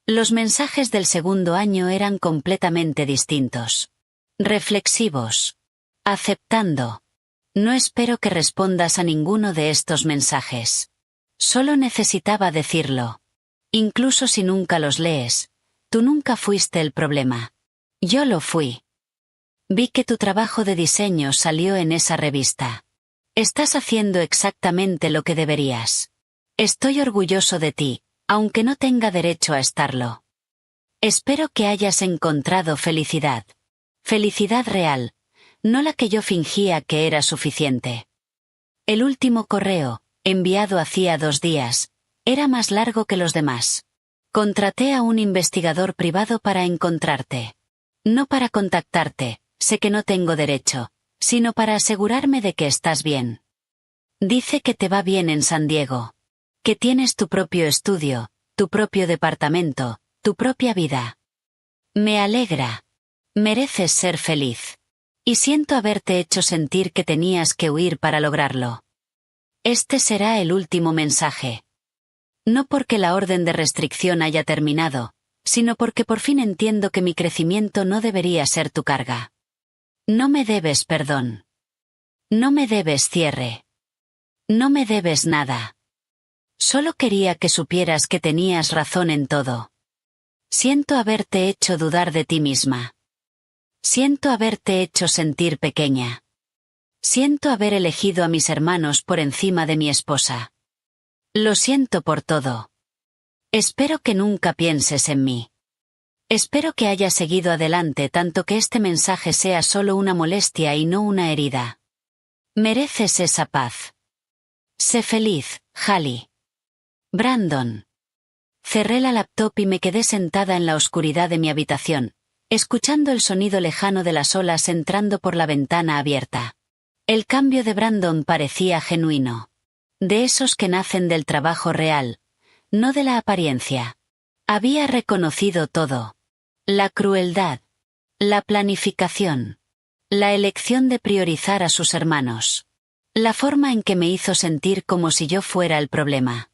Los mensajes del 2.º año eran completamente distintos. Reflexivos. Aceptando. No espero que respondas a ninguno de estos mensajes. Solo necesitaba decirlo. Incluso si nunca los lees, tú nunca fuiste el problema. Yo lo fui. Vi que tu trabajo de diseño salió en esa revista. Estás haciendo exactamente lo que deberías. Estoy orgulloso de ti, aunque no tenga derecho a estarlo. Espero que hayas encontrado felicidad. Felicidad real, no la que yo fingía que era suficiente. El último correo, enviado hacía 2 días, era más largo que los demás. Contraté a un investigador privado para encontrarte. No para contactarte, sé que no tengo derecho, sino para asegurarme de que estás bien. Dice que te va bien en San Diego. Que tienes tu propio estudio, tu propio departamento, tu propia vida. Me alegra. Mereces ser feliz. Y siento haberte hecho sentir que tenías que huir para lograrlo. Este será el último mensaje. No porque la orden de restricción haya terminado, sino porque por fin entiendo que mi crecimiento no debería ser tu carga. No me debes perdón. No me debes cierre. No me debes nada. Solo quería que supieras que tenías razón en todo. Siento haberte hecho dudar de ti misma. Siento haberte hecho sentir pequeña. Siento haber elegido a mis hermanos por encima de mi esposa. Lo siento por todo. Espero que nunca pienses en mí. Espero que hayas seguido adelante tanto que este mensaje sea solo una molestia y no una herida. Mereces esa paz. Sé feliz, Hallie. Brandon. Cerré la laptop y me quedé sentada en la oscuridad de mi habitación, escuchando el sonido lejano de las olas entrando por la ventana abierta. El cambio de Brandon parecía genuino. De esos que nacen del trabajo real, no de la apariencia. Había reconocido todo. La crueldad. La planificación. La elección de priorizar a sus hermanos. La forma en que me hizo sentir como si yo fuera el problema.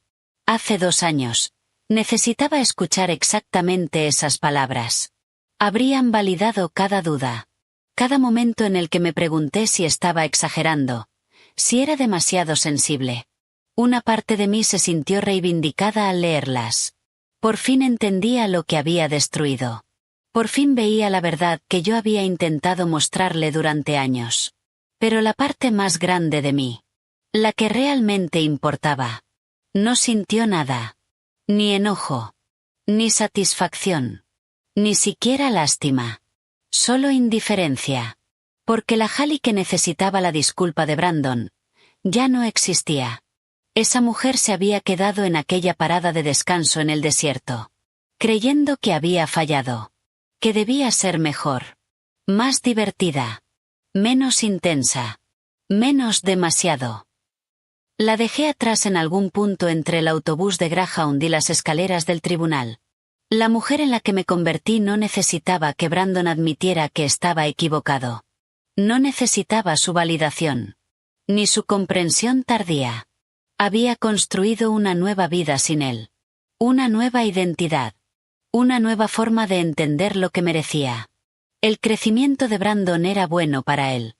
Hace 2 años, necesitaba escuchar exactamente esas palabras. Habrían validado cada duda. Cada momento en el que me pregunté si estaba exagerando, si era demasiado sensible. Una parte de mí se sintió reivindicada al leerlas. Por fin entendía lo que había destruido. Por fin veía la verdad que yo había intentado mostrarle durante años. Pero la parte más grande de mí, la que realmente importaba, no sintió nada. Ni enojo. Ni satisfacción. Ni siquiera lástima. Solo indiferencia. Porque la Hallie que necesitaba la disculpa de Brandon ya no existía. Esa mujer se había quedado en aquella parada de descanso en el desierto, creyendo que había fallado. Que debía ser mejor. Más divertida. Menos intensa. Menos demasiado. La dejé atrás en algún punto entre el autobús de Greyhound y las escaleras del tribunal. La mujer en la que me convertí no necesitaba que Brandon admitiera que estaba equivocado. No necesitaba su validación. Ni su comprensión tardía. Había construido una nueva vida sin él. Una nueva identidad. Una nueva forma de entender lo que merecía. El crecimiento de Brandon era bueno para él.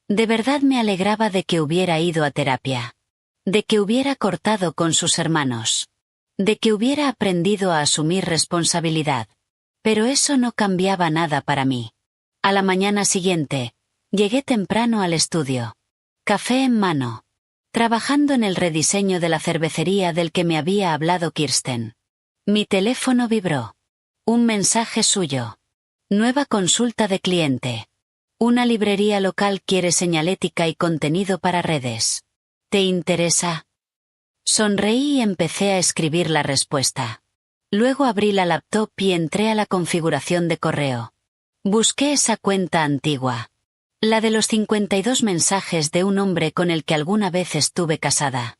De verdad me alegraba de que hubiera ido a terapia. De que hubiera cortado con sus hermanos. De que hubiera aprendido a asumir responsabilidad. Pero eso no cambiaba nada para mí. A la mañana siguiente, llegué temprano al estudio. Café en mano. Trabajando en el rediseño de la cervecería del que me había hablado Kirsten. Mi teléfono vibró. Un mensaje suyo. Nueva consulta de cliente. Una librería local quiere señalética y contenido para redes. ¿Te interesa? Sonreí y empecé a escribir la respuesta. Luego abrí la laptop y entré a la configuración de correo. Busqué esa cuenta antigua. La de los 52 mensajes de un hombre con el que alguna vez estuve casada.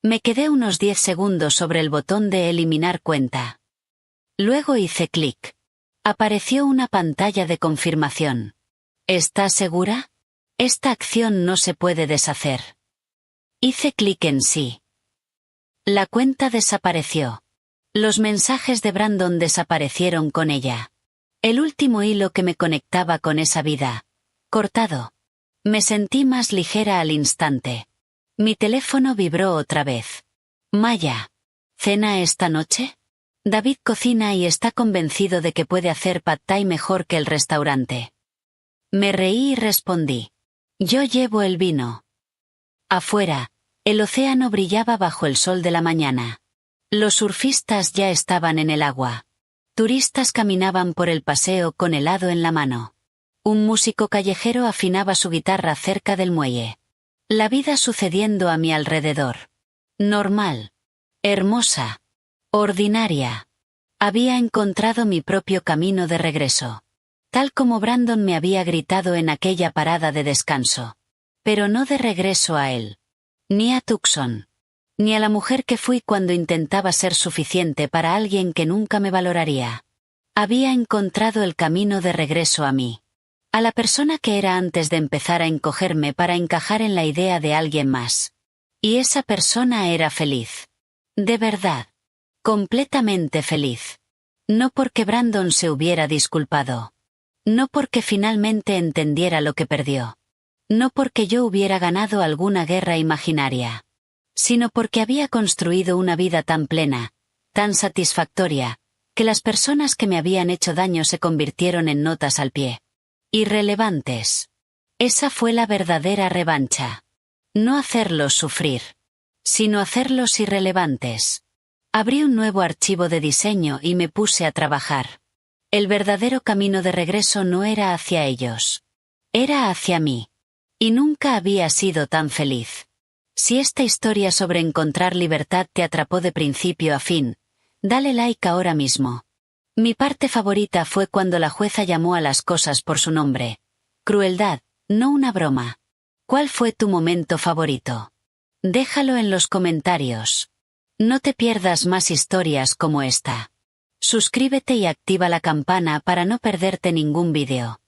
Me quedé unos 10 segundos sobre el botón de eliminar cuenta. Luego hice clic. Apareció una pantalla de confirmación. ¿Estás segura? Esta acción no se puede deshacer. Hice clic en sí. La cuenta desapareció. Los mensajes de Brandon desaparecieron con ella. El último hilo que me conectaba con esa vida. Cortado. Me sentí más ligera al instante. Mi teléfono vibró otra vez. Maya. ¿Cena esta noche? David cocina y está convencido de que puede hacer pad thai mejor que el restaurante. Me reí y respondí. Yo llevo el vino. Afuera, el océano brillaba bajo el sol de la mañana. Los surfistas ya estaban en el agua. Turistas caminaban por el paseo con helado en la mano. Un músico callejero afinaba su guitarra cerca del muelle. La vida sucediendo a mi alrededor. Normal. Hermosa. Ordinaria. Había encontrado mi propio camino de regreso. Tal como Brandon me había gritado en aquella parada de descanso. Pero no de regreso a él. Ni a Tucson. Ni a la mujer que fui cuando intentaba ser suficiente para alguien que nunca me valoraría. Había encontrado el camino de regreso a mí. A la persona que era antes de empezar a encogerme para encajar en la idea de alguien más. Y esa persona era feliz. De verdad. Completamente feliz. No porque Brandon se hubiera disculpado. No porque finalmente entendiera lo que perdió. No porque yo hubiera ganado alguna guerra imaginaria. Sino porque había construido una vida tan plena, tan satisfactoria, que las personas que me habían hecho daño se convirtieron en notas al pie. Irrelevantes. Esa fue la verdadera revancha. No hacerlos sufrir, sino hacerlos irrelevantes. Abrí un nuevo archivo de diseño y me puse a trabajar. El verdadero camino de regreso no era hacia ellos. Era hacia mí. Y nunca había sido tan feliz. Si esta historia sobre encontrar libertad te atrapó de principio a fin, dale like ahora mismo. Mi parte favorita fue cuando la jueza llamó a las cosas por su nombre. Crueldad, no una broma. ¿Cuál fue tu momento favorito? Déjalo en los comentarios. No te pierdas más historias como esta. Suscríbete y activa la campana para no perderte ningún vídeo.